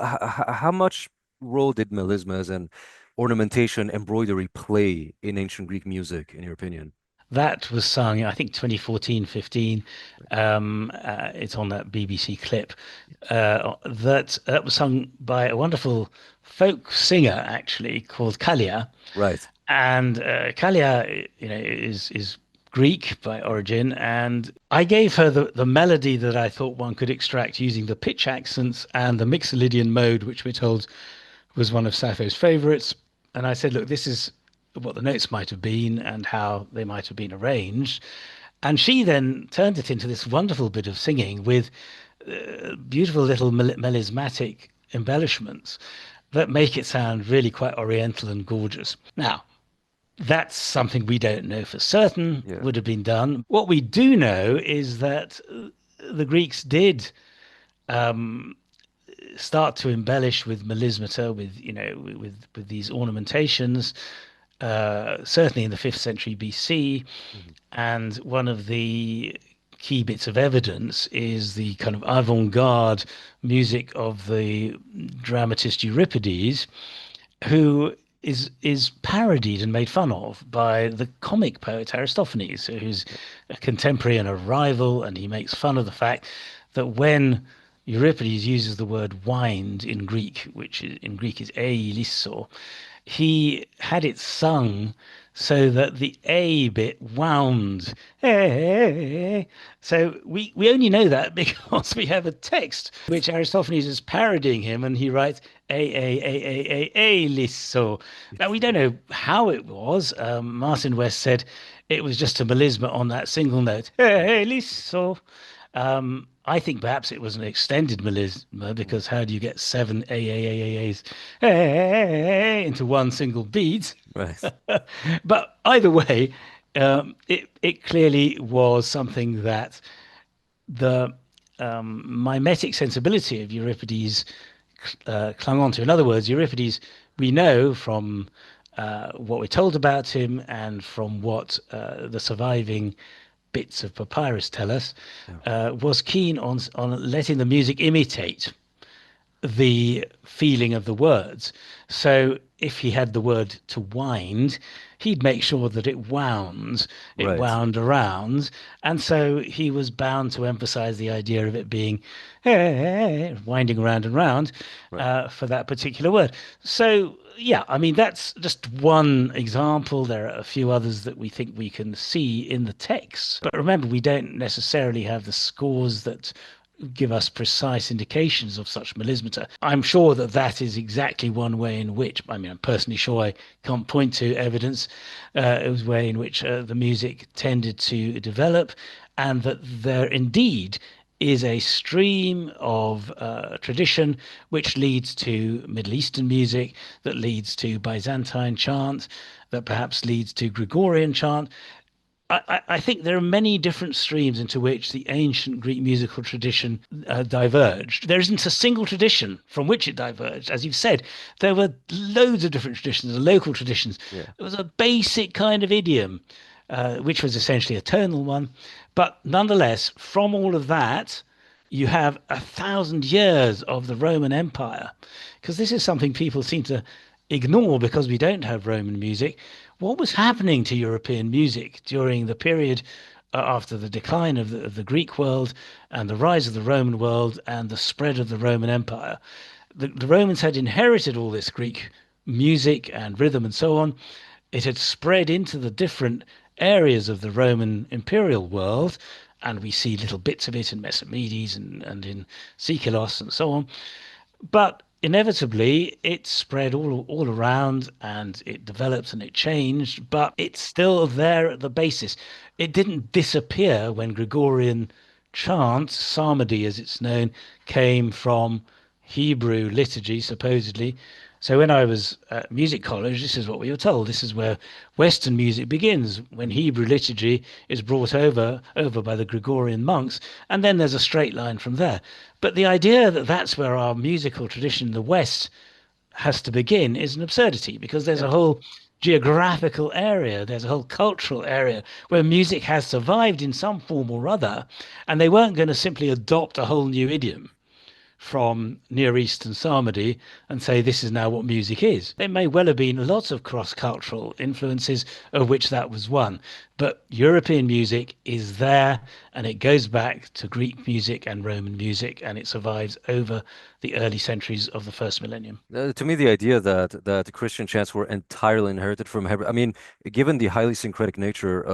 Speaker 1: how much role did melismas and ornamentation, embroidery play in ancient Greek music, in your opinion?
Speaker 2: That was sung, I think, 2014, 15. It's on that BBC clip. That was sung by a wonderful folk singer, actually, called Kalia.
Speaker 1: Right.
Speaker 2: And Kalia, is Greek by origin. And I gave her the melody that I thought one could extract using the pitch accents and the Mixolydian mode, which we're told was one of Sappho's favorites. And I said, look, this is what the notes might have been and how they might have been arranged. And she then turned it into this wonderful bit of singing with beautiful little melismatic embellishments that make it sound really quite oriental and gorgeous. Now, that's something we don't know for certain
Speaker 1: Yeah.
Speaker 2: would have been done. What we do know is that the Greeks did start to embellish with melismata, with with these ornamentations, certainly in the 5th century BC.
Speaker 1: Mhm.
Speaker 2: And one of the key bits of evidence is the kind of avant-garde music of the dramatist Euripides, who is parodied and made fun of by the comic poet Aristophanes, who's
Speaker 1: Yeah.
Speaker 2: a contemporary and a rival, and he makes fun of the fact that when Euripides uses the word wind in Greek, which in Greek is eilisso, he had it sung so that the A bit wound. Hey. So we only know that because we have a text which Aristophanes is parodying him, and he writes a lisso. Now we don't know how it was. Martin West said it was just a melisma on that single note. Hey lisso. I think perhaps it was an extended melisma
Speaker 1: Mhm.
Speaker 2: because how do you get seven A's into one single beat?
Speaker 1: Right.
Speaker 2: But either way, it clearly was something that the mimetic sensibility of Euripides clung on to. In other words, Euripides, we know from what we're told about him and from what the surviving bits of papyrus tell us,
Speaker 1: Yeah.
Speaker 2: was keen on letting the music imitate the feeling of the words. So if he had the word to wind, he'd make sure that it
Speaker 1: Right.
Speaker 2: wound around. And so he was bound to emphasize the idea of it being winding around and round
Speaker 1: Right.
Speaker 2: for that particular word. So, yeah, I mean, that's just one example. There are a few others that we think we can see in the text. But remember, we don't necessarily have the scores that give us precise indications of such melismata. I'm sure that that is exactly one way in which, I mean, I'm personally sure I can't point to evidence, it was a way in which the music tended to develop, and that there indeed is a stream of tradition which leads to Middle Eastern music, that leads to Byzantine chant, that perhaps leads to Gregorian chant. I think there are many different streams into which the ancient Greek musical tradition diverged. There isn't a single tradition from which it diverged. As you've said, there were loads of different traditions, local traditions.
Speaker 1: Yeah.
Speaker 2: There was a basic kind of idiom, which was essentially a tonal one. But nonetheless, from all of that, you have 1,000 years of the Roman Empire, because this is something people seem to ignore because we don't have Roman music. What was happening to European music during the period after the decline of the Greek world and the rise of the Roman world and the spread of the Roman Empire? The Romans had inherited all this Greek music and rhythm and so on. It had spread into the different areas of the Roman imperial world, and we see little bits of it in Mesomedes and in Sikelos and so on. But inevitably, it spread all around and it developed and it changed, but it's still there at the basis. It didn't disappear when Gregorian chant, psalmody as it's known, came from Hebrew liturgy, supposedly. So when I was at music college, this is what we were told. This is where Western music begins, when Hebrew liturgy is brought over by the Gregorian monks, and then there's a straight line from there. But the idea that that's where our musical tradition in the West has to begin is an absurdity because there's
Speaker 1: Yeah.
Speaker 2: a whole geographical area, there's a whole cultural area where music has survived in some form or other, and they weren't going to simply adopt a whole new idiom from Near Eastern psalmody and say this is now what music is. There may well have been lots of cross-cultural influences, of which that was one. But European music is there and it goes back to Greek music and Roman music and it survives over the early centuries of the first millennium.
Speaker 1: To me, the idea that the Christian chants were entirely inherited from Hebrew, I mean, given the highly syncretic nature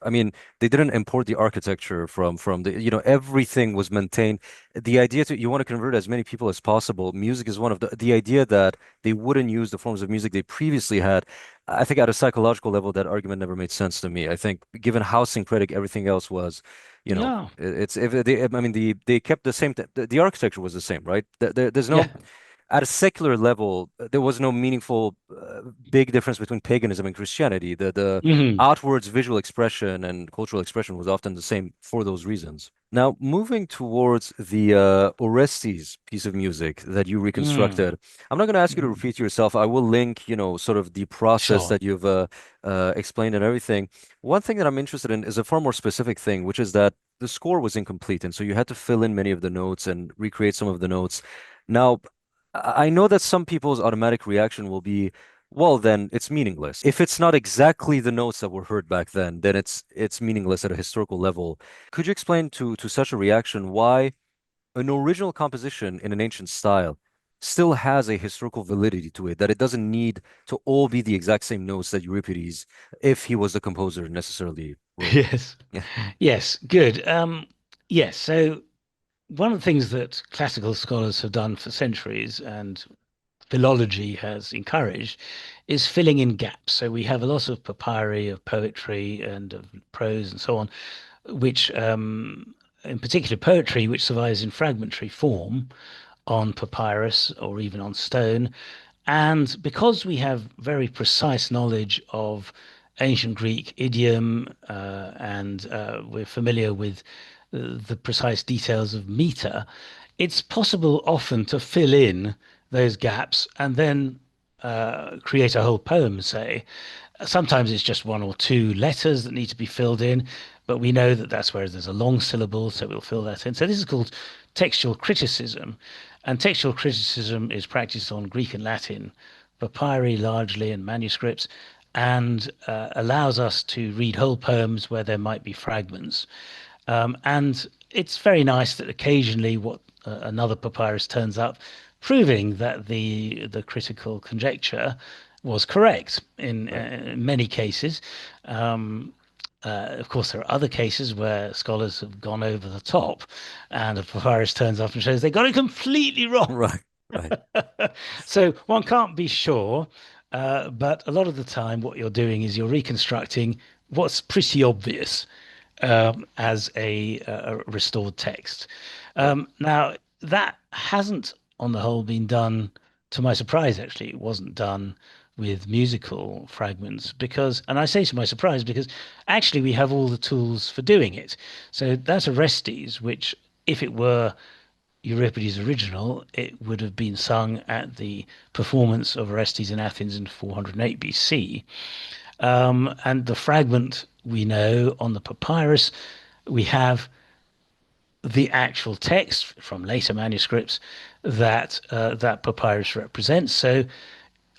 Speaker 1: I mean, they didn't import the architecture from the, everything was maintained. The idea you want to convert as many people as possible. Music is one of the idea that they wouldn't use the forms of music they previously had. I think at a psychological level, that argument never made sense to me. I think given how syncretic everything else was,
Speaker 2: Yeah.
Speaker 1: it's if they, I mean, they kept the same, the architecture was the same, right? There's no
Speaker 2: Yeah.
Speaker 1: at a secular level, there was no meaningful big difference between paganism and Christianity. The
Speaker 2: Hmm.
Speaker 1: outwards visual expression and cultural expression was often the same for those reasons. Now, moving towards the Orestes piece of music that you
Speaker 2: Mm.
Speaker 1: reconstructed, I'm not going to ask you to
Speaker 2: Mm.
Speaker 1: repeat yourself. I will link, sort of the process
Speaker 2: Sure.
Speaker 1: that you've explained and everything. One thing that I'm interested in is a far more specific thing, which is that the score was incomplete, and so you had to fill in many of the notes and recreate some of the notes. Now, I know that some people's automatic reaction will be, well, then it's meaningless. If it's not exactly the notes that were heard back then it's meaningless at a historical level. Could you explain to such a reaction why an original composition in an ancient style still has a historical validity to it, that it doesn't need to all be the exact same notes that Euripides, if he was the composer, necessarily wrote?
Speaker 2: Yes.
Speaker 1: Yeah,
Speaker 2: Yes. Good. Yes. So one of the things that classical scholars have done for centuries and philology has encouraged is filling in gaps. So we have a lot of papyri of poetry and of prose and so on, which, in particular, poetry, which survives in fragmentary form on papyrus or even on stone. And because we have very precise knowledge of ancient Greek idiom and we're familiar with the precise details of meter, it's possible often to fill in those gaps and then create a whole poem, say. Sometimes it's just one or two letters that need to be filled in, but we know that that's where there's a long syllable, so we'll fill that in. So this is called textual criticism, and textual criticism is practiced on Greek and Latin, papyri largely, and manuscripts, and allows us to read whole poems where there might be fragments. And it's very nice that occasionally what another papyrus turns up, proving that the critical conjecture was correct
Speaker 1: right.
Speaker 2: in many cases. Um, of course, there are other cases where scholars have gone over the top, and a papyrus turns up and shows they got it completely wrong.
Speaker 1: Right, right,
Speaker 2: So one can't be sure, but a lot of the time, what you're doing is you're reconstructing what's pretty obvious as a restored text.
Speaker 1: right,
Speaker 2: Now, that hasn't, on the whole, been done, to my surprise, actually, it wasn't done with musical fragments because, and I say to my surprise, because actually we have all the tools for doing it. So that's Orestes, which, if it were Euripides' original, it would have been sung at the performance of Orestes in Athens in 408 BC. And the fragment we know on the papyrus, we have the actual text from later manuscripts that that papyrus represents. So,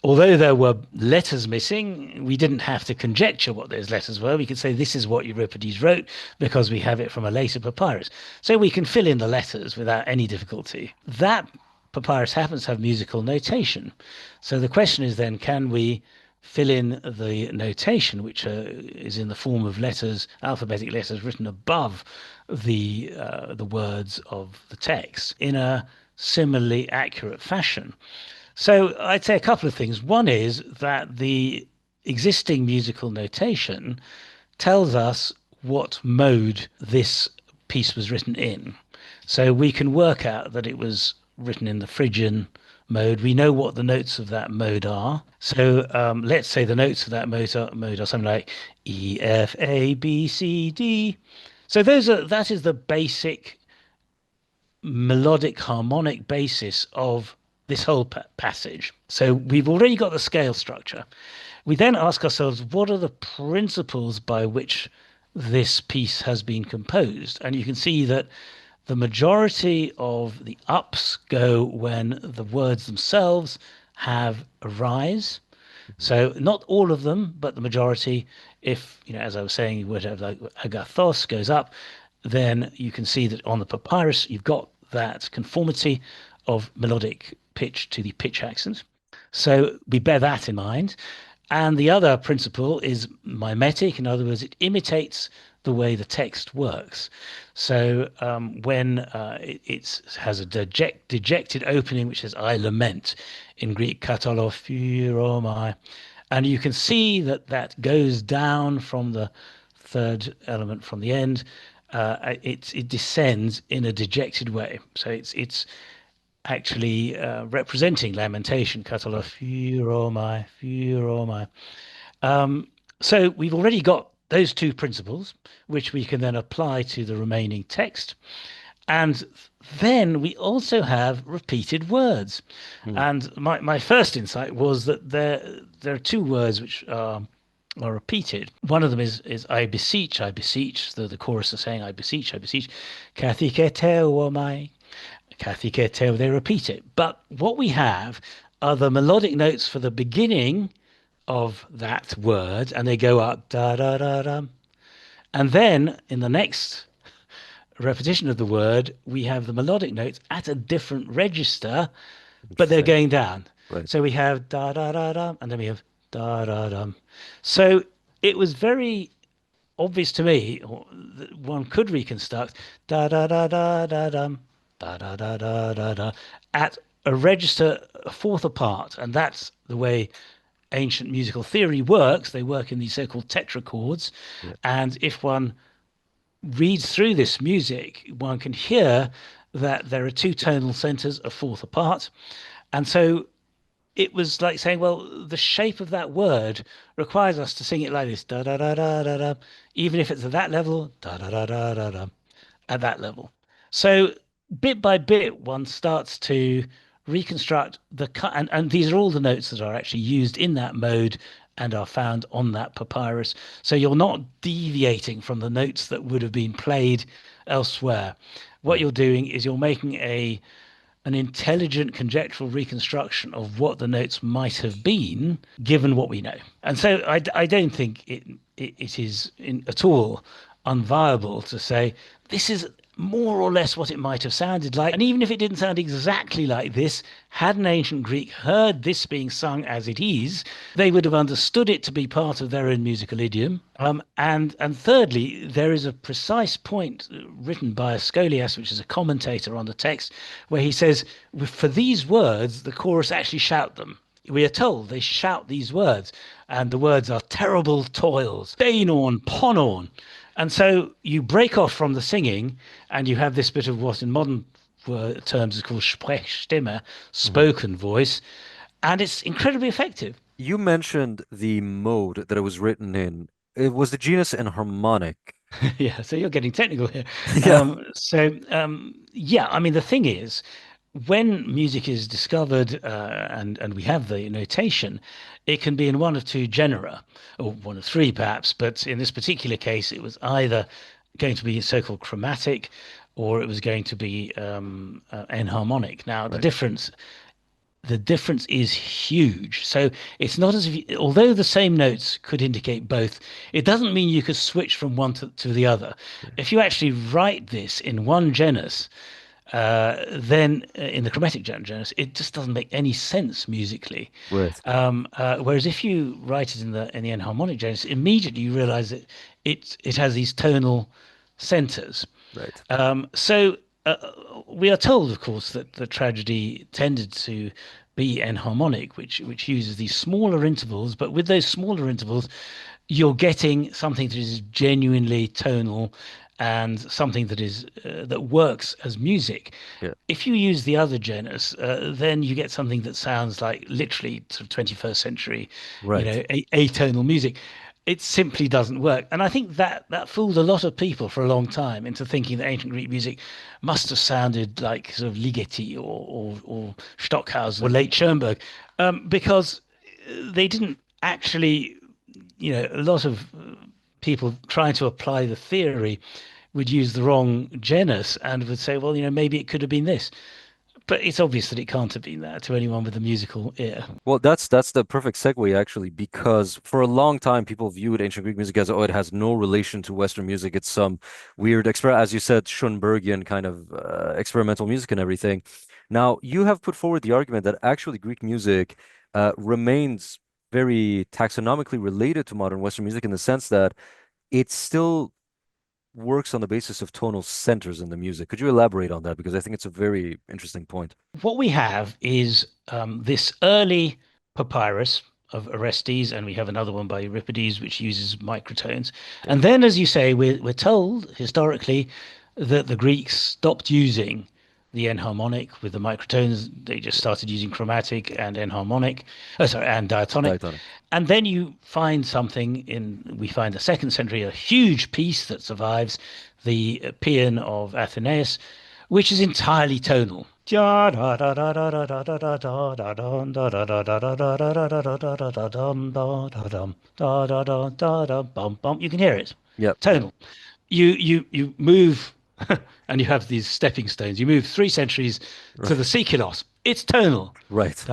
Speaker 2: although there were letters missing, we didn't have to conjecture what those letters were. We could say this is what Euripides wrote because we have it from a later papyrus. So we can fill in the letters without any difficulty. That papyrus happens to have musical notation. So the question is then, can we fill in the notation, which is in the form of letters, alphabetic letters written above the words of the text in a similarly accurate fashion. So I'd say a couple of things. One is that the existing musical notation tells us what mode this piece was written in. So we can work out that it was written in the Phrygian mode. We know what the notes of that mode are. So let's say the notes of that mode are something like E, F, A, B, C, D. So that is the basic melodic harmonic basis of this whole passage. So we've already got the scale structure. We then ask ourselves, what are the principles by which this piece has been composed? And you can see that the majority of the ups go when the words themselves have a rise.
Speaker 1: Mhm.
Speaker 2: So not all of them, but the majority. If, as I was saying, you would have like agathos goes up, then you can see that on the papyrus you've got that conformity of melodic pitch to the pitch accent. So we bear that in mind. And the other principle is mimetic. In other words, it imitates the way the text works. So when it has a dejected opening, which says, I lament, in Greek, katalophyomai, and you can see that that goes down from the third element from the end. It descends in a dejected way. So it's actually representing lamentation,
Speaker 1: Right.
Speaker 2: katalophyomai, phyromai. So we've already got those two principles, which we can then apply to the remaining text. And then we also have repeated words.
Speaker 1: Mm.
Speaker 2: And my first insight was that there are two words which are repeated. One of them is I beseech, I beseech. The chorus is saying I beseech, I beseech. Kathiketeo mai, kathiketeo. They repeat it. But what we have are the melodic notes for the beginning of that word, and they go up da da da da. And then in the next repetition of the word, we have the melodic notes at a different register, but they're
Speaker 1: Interesting.
Speaker 2: going down.
Speaker 1: Right.
Speaker 2: So we have da da da da, and then we have da da da. So it was very obvious to me that one could reconstruct da da da da da dum, da da da da da da at a register a fourth apart, and that's the way ancient musical theory works. They work in these so-called tetrachords,
Speaker 1: Yeah.
Speaker 2: and if one reads through this music, one can hear that there are two tonal centers a fourth apart. And so it was like saying, well, the shape of that word requires us to sing it like this, da da da da da da, even if it's at that level, da da da da da da, at that level. So bit by bit, one starts to reconstruct the cut, and these are all the notes that are actually used in that mode and are found on that papyrus. So you're not deviating from the notes that would have been played elsewhere. What
Speaker 1: Right.
Speaker 2: you're doing is you're making a an intelligent conjectural reconstruction of what the notes might have been given what we know. And so I don't think it is at all unviable to say this is more or less what it might have sounded like. And even if it didn't sound exactly like this, had an ancient Greek heard this being sung as it is, they would have understood it to be part of their own musical idiom. And thirdly, there is a precise point written by a scholiast, which is a commentator on the text, where he says, for these words, the chorus actually shout them. We are told they shout these words, and the words are terrible toils, Deinorn, Ponorn. And so you break off from the singing, and you have this bit of what in modern terms is called Sprechstimme,
Speaker 1: Mhm.
Speaker 2: spoken voice, and it's incredibly effective.
Speaker 1: You mentioned the mode that it was written in. It was the genus enharmonic.
Speaker 2: Yeah, so you're getting technical here.
Speaker 1: Yeah.
Speaker 2: Yeah, I mean, the thing is, when music is discovered and we have the notation, it can be in one of two genera, or one of three perhaps. But in this particular case, it was either going to be so-called chromatic, or it was going to be enharmonic. Now,
Speaker 1: Right.
Speaker 2: the difference is huge. So it's not as if, although the same notes could indicate both, it doesn't mean you could switch from one to the other.
Speaker 1: Yeah.
Speaker 2: If you actually write this in one genus, then in the chromatic genus, it just doesn't make any sense musically.
Speaker 1: Right.
Speaker 2: Whereas if you write it in the enharmonic genus, immediately you realize that it has these tonal centers.
Speaker 1: Right.
Speaker 2: So we are told, of course, that the tragedy tended to be enharmonic, which uses these smaller intervals, but with those smaller intervals, you're getting something that is genuinely tonal and something that is that works as music.
Speaker 1: Yeah.
Speaker 2: If you use the other genus, then you get something that sounds like literally sort of 21st century,
Speaker 1: Right.
Speaker 2: atonal music. It simply doesn't work. And I think that fooled a lot of people for a long time into thinking that ancient Greek music must have sounded like sort of Ligeti or Stockhausen or late Schoenberg, because they didn't actually, a lot of people trying to apply the theory would use the wrong genus and would say, well, maybe it could have been this. But it's obvious that it can't have been that to anyone with a musical ear.
Speaker 1: Well, that's the perfect segue actually, because for a long time people viewed ancient Greek music as, oh, it has no relation to Western music. It's some weird, as you said, Schoenbergian kind of experimental music and everything. Now, you have put forward the argument that actually Greek music remains very taxonomically related to modern Western music in the sense that it still works on the basis of tonal centers in the music. Could you elaborate on that? Because I think it's a very interesting point.
Speaker 2: What we have is this early papyrus of Orestes, and we have another one by Euripides, which uses microtones.
Speaker 1: Yeah,
Speaker 2: And then, as you say, we're told historically that the Greeks stopped using the enharmonic with the microtones. They just
Speaker 1: yeah,
Speaker 2: started using chromatic and enharmonic, oh, sorry, and diatonic.
Speaker 1: diatonic.
Speaker 2: And then we find the second century, a huge piece that survives, the Paean of Athenaeus, which is entirely tonal. You can hear it.
Speaker 1: Yep,
Speaker 2: Tonal. You move and you have these stepping stones. You move 3 centuries to the Sikilos. It's tonal.
Speaker 1: right.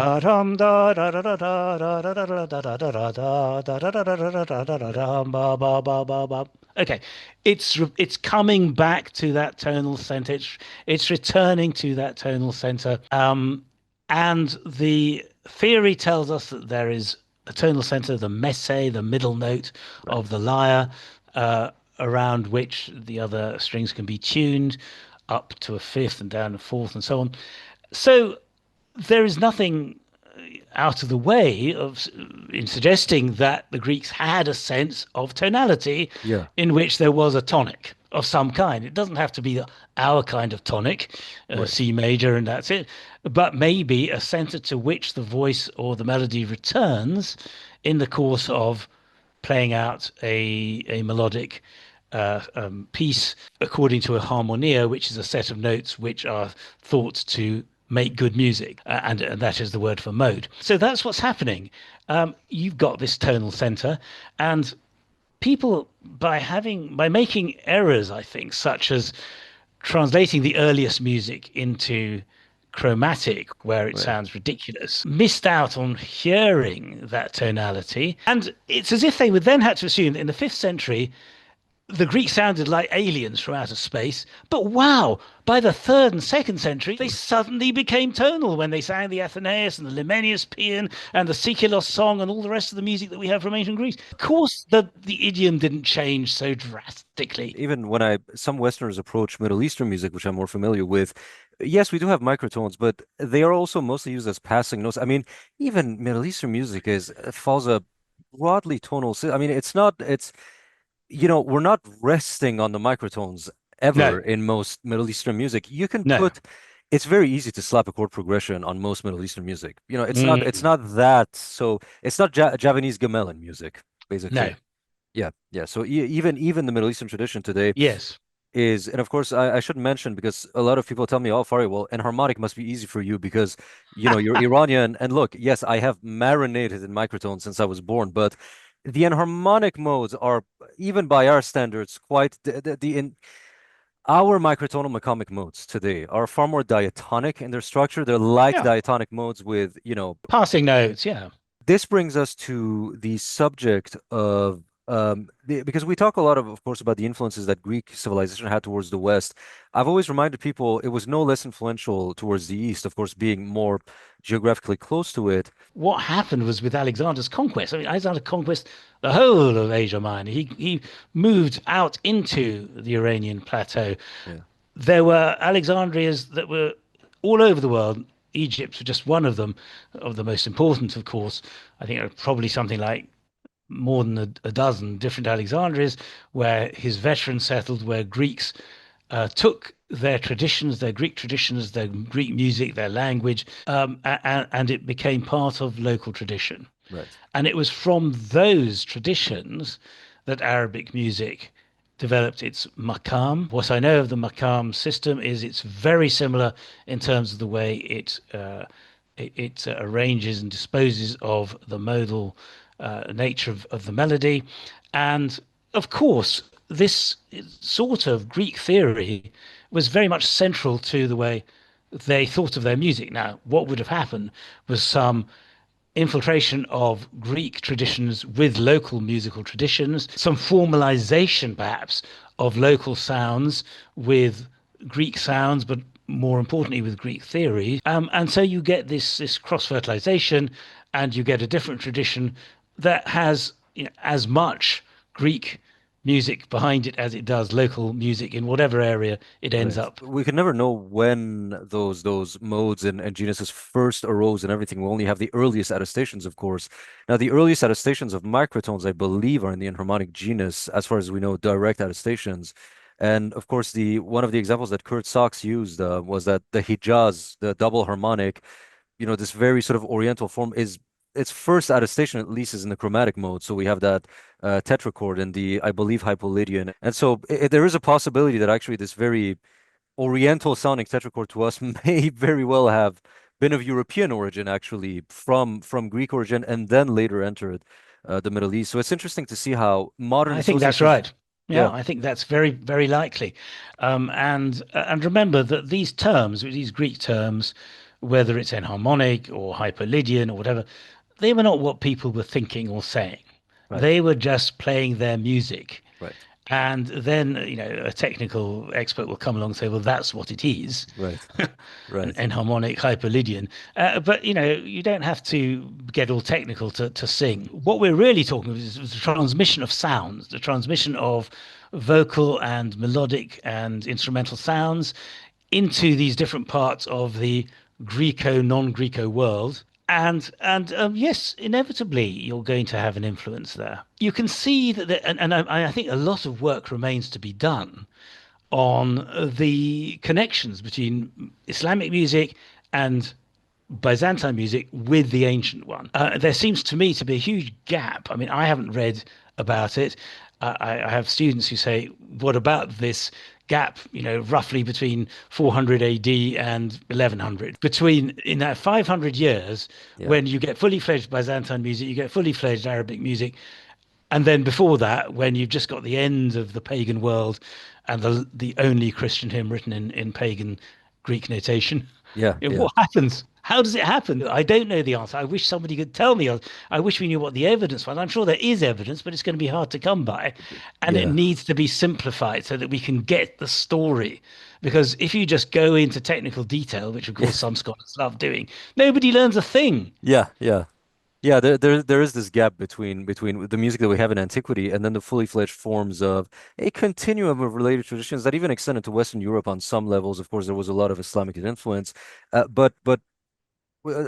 Speaker 2: Okay, it's coming back to that tonal center. It's returning to that tonal center. And the theory tells us that there is a tonal center, the messe, the middle note
Speaker 1: Right.
Speaker 2: of the lyre, uh, around which the other strings can be tuned up to a fifth and down a fourth and so on. So there is nothing out of the way in suggesting that the Greeks had a sense of tonality
Speaker 1: Yeah,
Speaker 2: in which there was a tonic of some kind. It doesn't have to be our kind of tonic,
Speaker 1: right.
Speaker 2: C major, and that's it, but maybe a center to which the voice or the melody returns in the course of playing out a melodic piece according to a harmonia, which is a set of notes which are thought to make good music, and that is the word for mode. So that's what's happening. You've got this tonal center, and people by making errors, I think, such as translating the earliest music into chromatic where it
Speaker 1: Right.
Speaker 2: sounds ridiculous, missed out on hearing that tonality. And it's as if they would then had to assume that in the 5th century the Greeks sounded like aliens from outer space, but wow, by the 3rd and 2nd century, they suddenly became tonal when they sang the Athenaeus and the Limenius Paean and the Sikilos song and all the rest of the music that we have from ancient Greece. Of course, the idiom didn't change so drastically.
Speaker 1: Even when some Westerners approach Middle Eastern music, which I'm more familiar with, yes, we do have microtones, but they are also mostly used as passing notes. I mean, even Middle Eastern music is follows a broadly tonal. I mean, we're not resting on the microtones
Speaker 2: No,
Speaker 1: ever in most Middle Eastern music.
Speaker 2: no.
Speaker 1: It's very easy to slap a chord progression on most Middle Eastern music. It's
Speaker 2: Mm,
Speaker 1: not that, so it's not Javanese gamelan music,
Speaker 2: no.
Speaker 1: basically. Yeah, yeah. So even the Middle Eastern tradition today
Speaker 2: Yes.
Speaker 1: and of course I should mention because a lot of people tell me, oh, Fari, well, and harmonic must be easy for you because you're Iranian. And look, yes, I have marinated in microtones since I was born, but the enharmonic modes are, even by our standards, quite the in our microtonal mecomic modes today are far more diatonic in their structure. They're like
Speaker 2: Yeah.
Speaker 1: diatonic modes with,
Speaker 2: Passing notes. Yeah.
Speaker 1: this brings us to the subject of Because we talk a lot of course, about the influences that Greek civilization had towards the West. I've always reminded people it was no less influential towards the East, of course, being more geographically close to it.
Speaker 2: What happened was with Alexander's conquest. I mean, Alexander conquest the whole of Asia Minor. He moved out into the Iranian plateau.
Speaker 1: Yeah,
Speaker 2: There were Alexandrias that were all over the world. Egypt was just one of the most important, of course. I think there are probably something like more than a dozen different Alexandrias where his veterans settled, where Greeks took their traditions, their Greek traditions, their Greek music, their language, and it became part of local tradition.
Speaker 1: right,
Speaker 2: And it was from those traditions that Arabic music developed its maqam. What I know of the maqam system is it's very similar in terms of the way it arranges and disposes of the modal nature of the melody. And of course, this sort of Greek theory was very much central to the way they thought of their music. Now, what would have happened was some infiltration of Greek traditions with local musical traditions, some formalization perhaps of local sounds with Greek sounds, but more importantly with Greek theory. And so you get this cross fertilization, and you get a different tradition that has, you know, as much Greek music behind it as it does local music in whatever area it ends
Speaker 1: right.
Speaker 2: up.
Speaker 1: We could never know when those modes and genuses first arose and everything. We only have the earliest attestations, of course. Now, the earliest attestations of microtones, I believe, are in the enharmonic genus, as far as we know, direct attestations. And of course, the one of the examples that Kurt Sachs used was that the Hijaz, the double harmonic, this very sort of Oriental form is its first attestation, at least, is in the chromatic mode. So we have that tetrachord in the, I believe, Hypolydian. And so there is a possibility that actually this very Oriental sounding tetrachord to us may very well have been of European origin, actually, from Greek origin, and then later entered the Middle East. So it's interesting to see how modern
Speaker 2: I think that's
Speaker 1: associations,
Speaker 2: right.
Speaker 1: yeah,
Speaker 2: Yeah, I think that's very, very likely. And remember that these terms, these Greek terms, whether it's enharmonic or Hyperlydian or whatever, they were not what people were thinking or saying.
Speaker 1: right,
Speaker 2: They were just playing their music.
Speaker 1: right,
Speaker 2: And then, you know, a technical expert will come along and say, well, that's what it is,
Speaker 1: right,
Speaker 2: an
Speaker 1: right,
Speaker 2: enharmonic Hyperlydian. But, you know, you don't have to get all technical to sing. What we're really talking about is the transmission of sounds, the transmission of vocal and melodic and instrumental sounds into these different parts of the Greco, non-Greco world. And yes, inevitably you're going to have an influence there. You can see that, and I think a lot of work remains to be done on the connections between Islamic music and Byzantine music with the ancient one. There seems to me to be a huge gap. I mean, I haven't read about it. I have students who say, "What about this gap? You know, roughly between 400 AD and 1100, between in that 500 years
Speaker 1: yeah,
Speaker 2: when you get fully fledged Byzantine music, you get fully fledged Arabic music, and then before that, when you've just got the end of the pagan world and the only Christian hymn written in pagan Greek notation,
Speaker 1: yeah,
Speaker 2: you know,
Speaker 1: yeah,
Speaker 2: what happens? How does it happen? I don't know the answer. I wish somebody could tell me. I wish we knew what the evidence was. I'm sure there is evidence, but it's going to be hard to come by. And it
Speaker 1: yeah.
Speaker 2: needs to be simplified so that we can get the story. Because if you just go into technical detail, which of course some scholars love doing, nobody learns a thing.
Speaker 1: Yeah, yeah. Yeah, there is this gap between the music that we have in antiquity and then the fully fledged forms of a continuum of related traditions that even extended to Western Europe on some levels. Of course, there was a lot of Islamic influence, but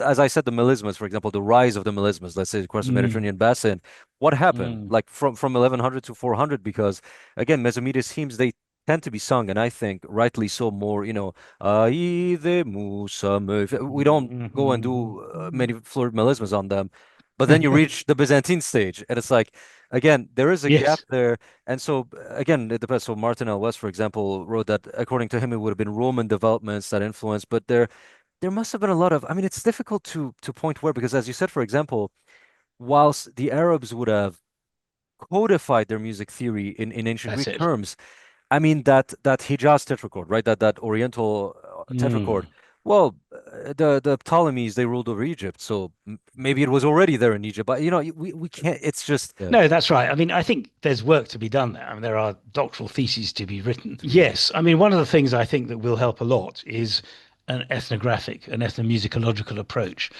Speaker 1: as I said, the melismas, for example, the rise of the melismas, let's say across the
Speaker 2: Mm,
Speaker 1: Mediterranean basin, what happened?
Speaker 2: mm.
Speaker 1: Like from 1100 to 400, because again, Mesomedes hymns, they tend to be sung, and I think rightly so more, "Aide Musa we don't go and do many fluid melismas on them. But then you reach the Byzantine stage, and it's like, again, there is a gap
Speaker 2: Yes,
Speaker 1: there. And so, again, it depends. So, Martin L. West, for example, wrote that according to him, it would have been Roman developments that influenced, but there must have been a lot of, I mean, it's difficult to point where, because as you said, for example, whilst the Arabs would have codified their music theory in ancient
Speaker 2: that's
Speaker 1: Greek
Speaker 2: it.
Speaker 1: terms, I mean that Hijaz tetrachord, right? That Oriental tetrachord.
Speaker 2: Mm.
Speaker 1: Well, the Ptolemies, they ruled over Egypt, so maybe it was already there in Egypt. But we can't. It's just
Speaker 2: No, that's right. I mean, I think there's work to be done there. I mean, there are doctoral theses to be written.
Speaker 1: to be written.
Speaker 2: Yes, I mean, one of the things I think that will help a lot is an ethnographic, an ethnomusicological approach.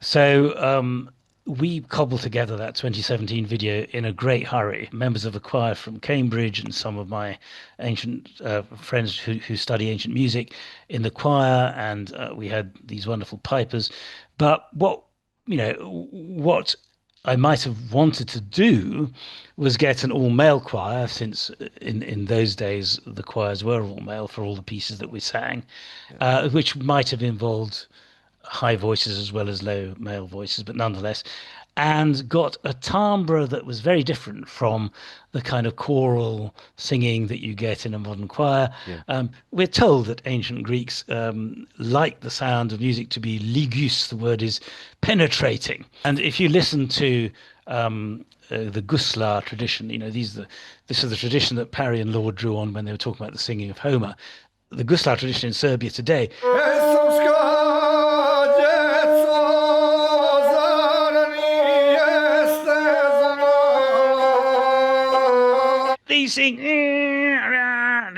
Speaker 2: So, we cobbled together that 2017 video in a great hurry. Members of a choir from Cambridge and some of my ancient friends who study ancient music in the choir, and we had these wonderful pipers. But what I might have wanted to do was get an all male choir, since in those days the choirs were all male for all the pieces that we sang,
Speaker 1: Yeah,
Speaker 2: which might have involved high voices as well as low male voices, but nonetheless, and got a timbre that was very different from the kind of choral singing that you get in a modern choir.
Speaker 1: yeah,
Speaker 2: We're told that ancient Greeks liked the sound of music to be ligus, the word is penetrating. And if you listen to the Guslar tradition, this is the tradition that Parry and Lord drew on when they were talking about the singing of Homer. The Guslar tradition in Serbia today they sing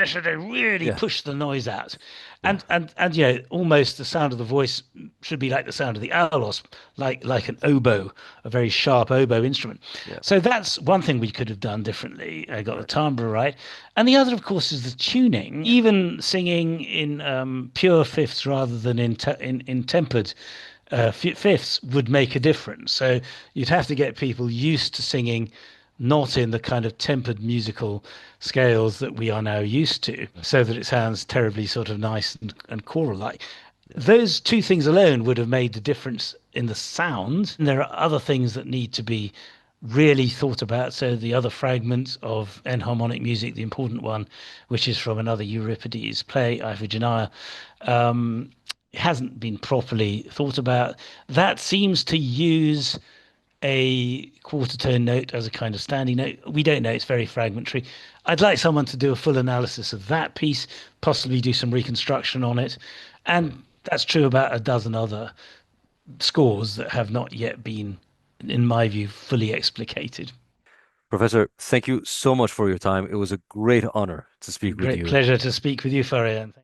Speaker 2: so they really
Speaker 1: yeah,
Speaker 2: push the noise out,
Speaker 1: yeah,
Speaker 2: and almost the sound of the voice should be like the sound of the aulos, like an oboe, a very sharp oboe instrument.
Speaker 1: yeah.
Speaker 2: So that's one thing we could have done differently. I got the
Speaker 1: Right.
Speaker 2: timbre right, and the other, of course, is the tuning. Even singing in pure fifths rather than in tempered fifths would make a difference. So you'd have to get people used to singing not in the kind of tempered musical scales that we are now used to, so that it sounds terribly sort of nice and choral like.
Speaker 1: Yeah.
Speaker 2: Those two things alone would have made the difference in the sound. And there are other things that need to be really thought about. So the other fragment of enharmonic music, the important one, which is from another Euripides play, Iphigenia, hasn't been properly thought about. That seems to use a quarter tone note as a kind of standing note. We don't know, it's very fragmentary. I'd like someone to do a full analysis of that piece, possibly do some reconstruction on it.
Speaker 1: Yeah.
Speaker 2: And that's true about a dozen other scores that have not yet been, in my view, fully explicated.
Speaker 1: Professor, thank you so much for your time. It was a great honor to speak with
Speaker 2: Great
Speaker 1: you.
Speaker 2: pleasure to speak with you, Farian.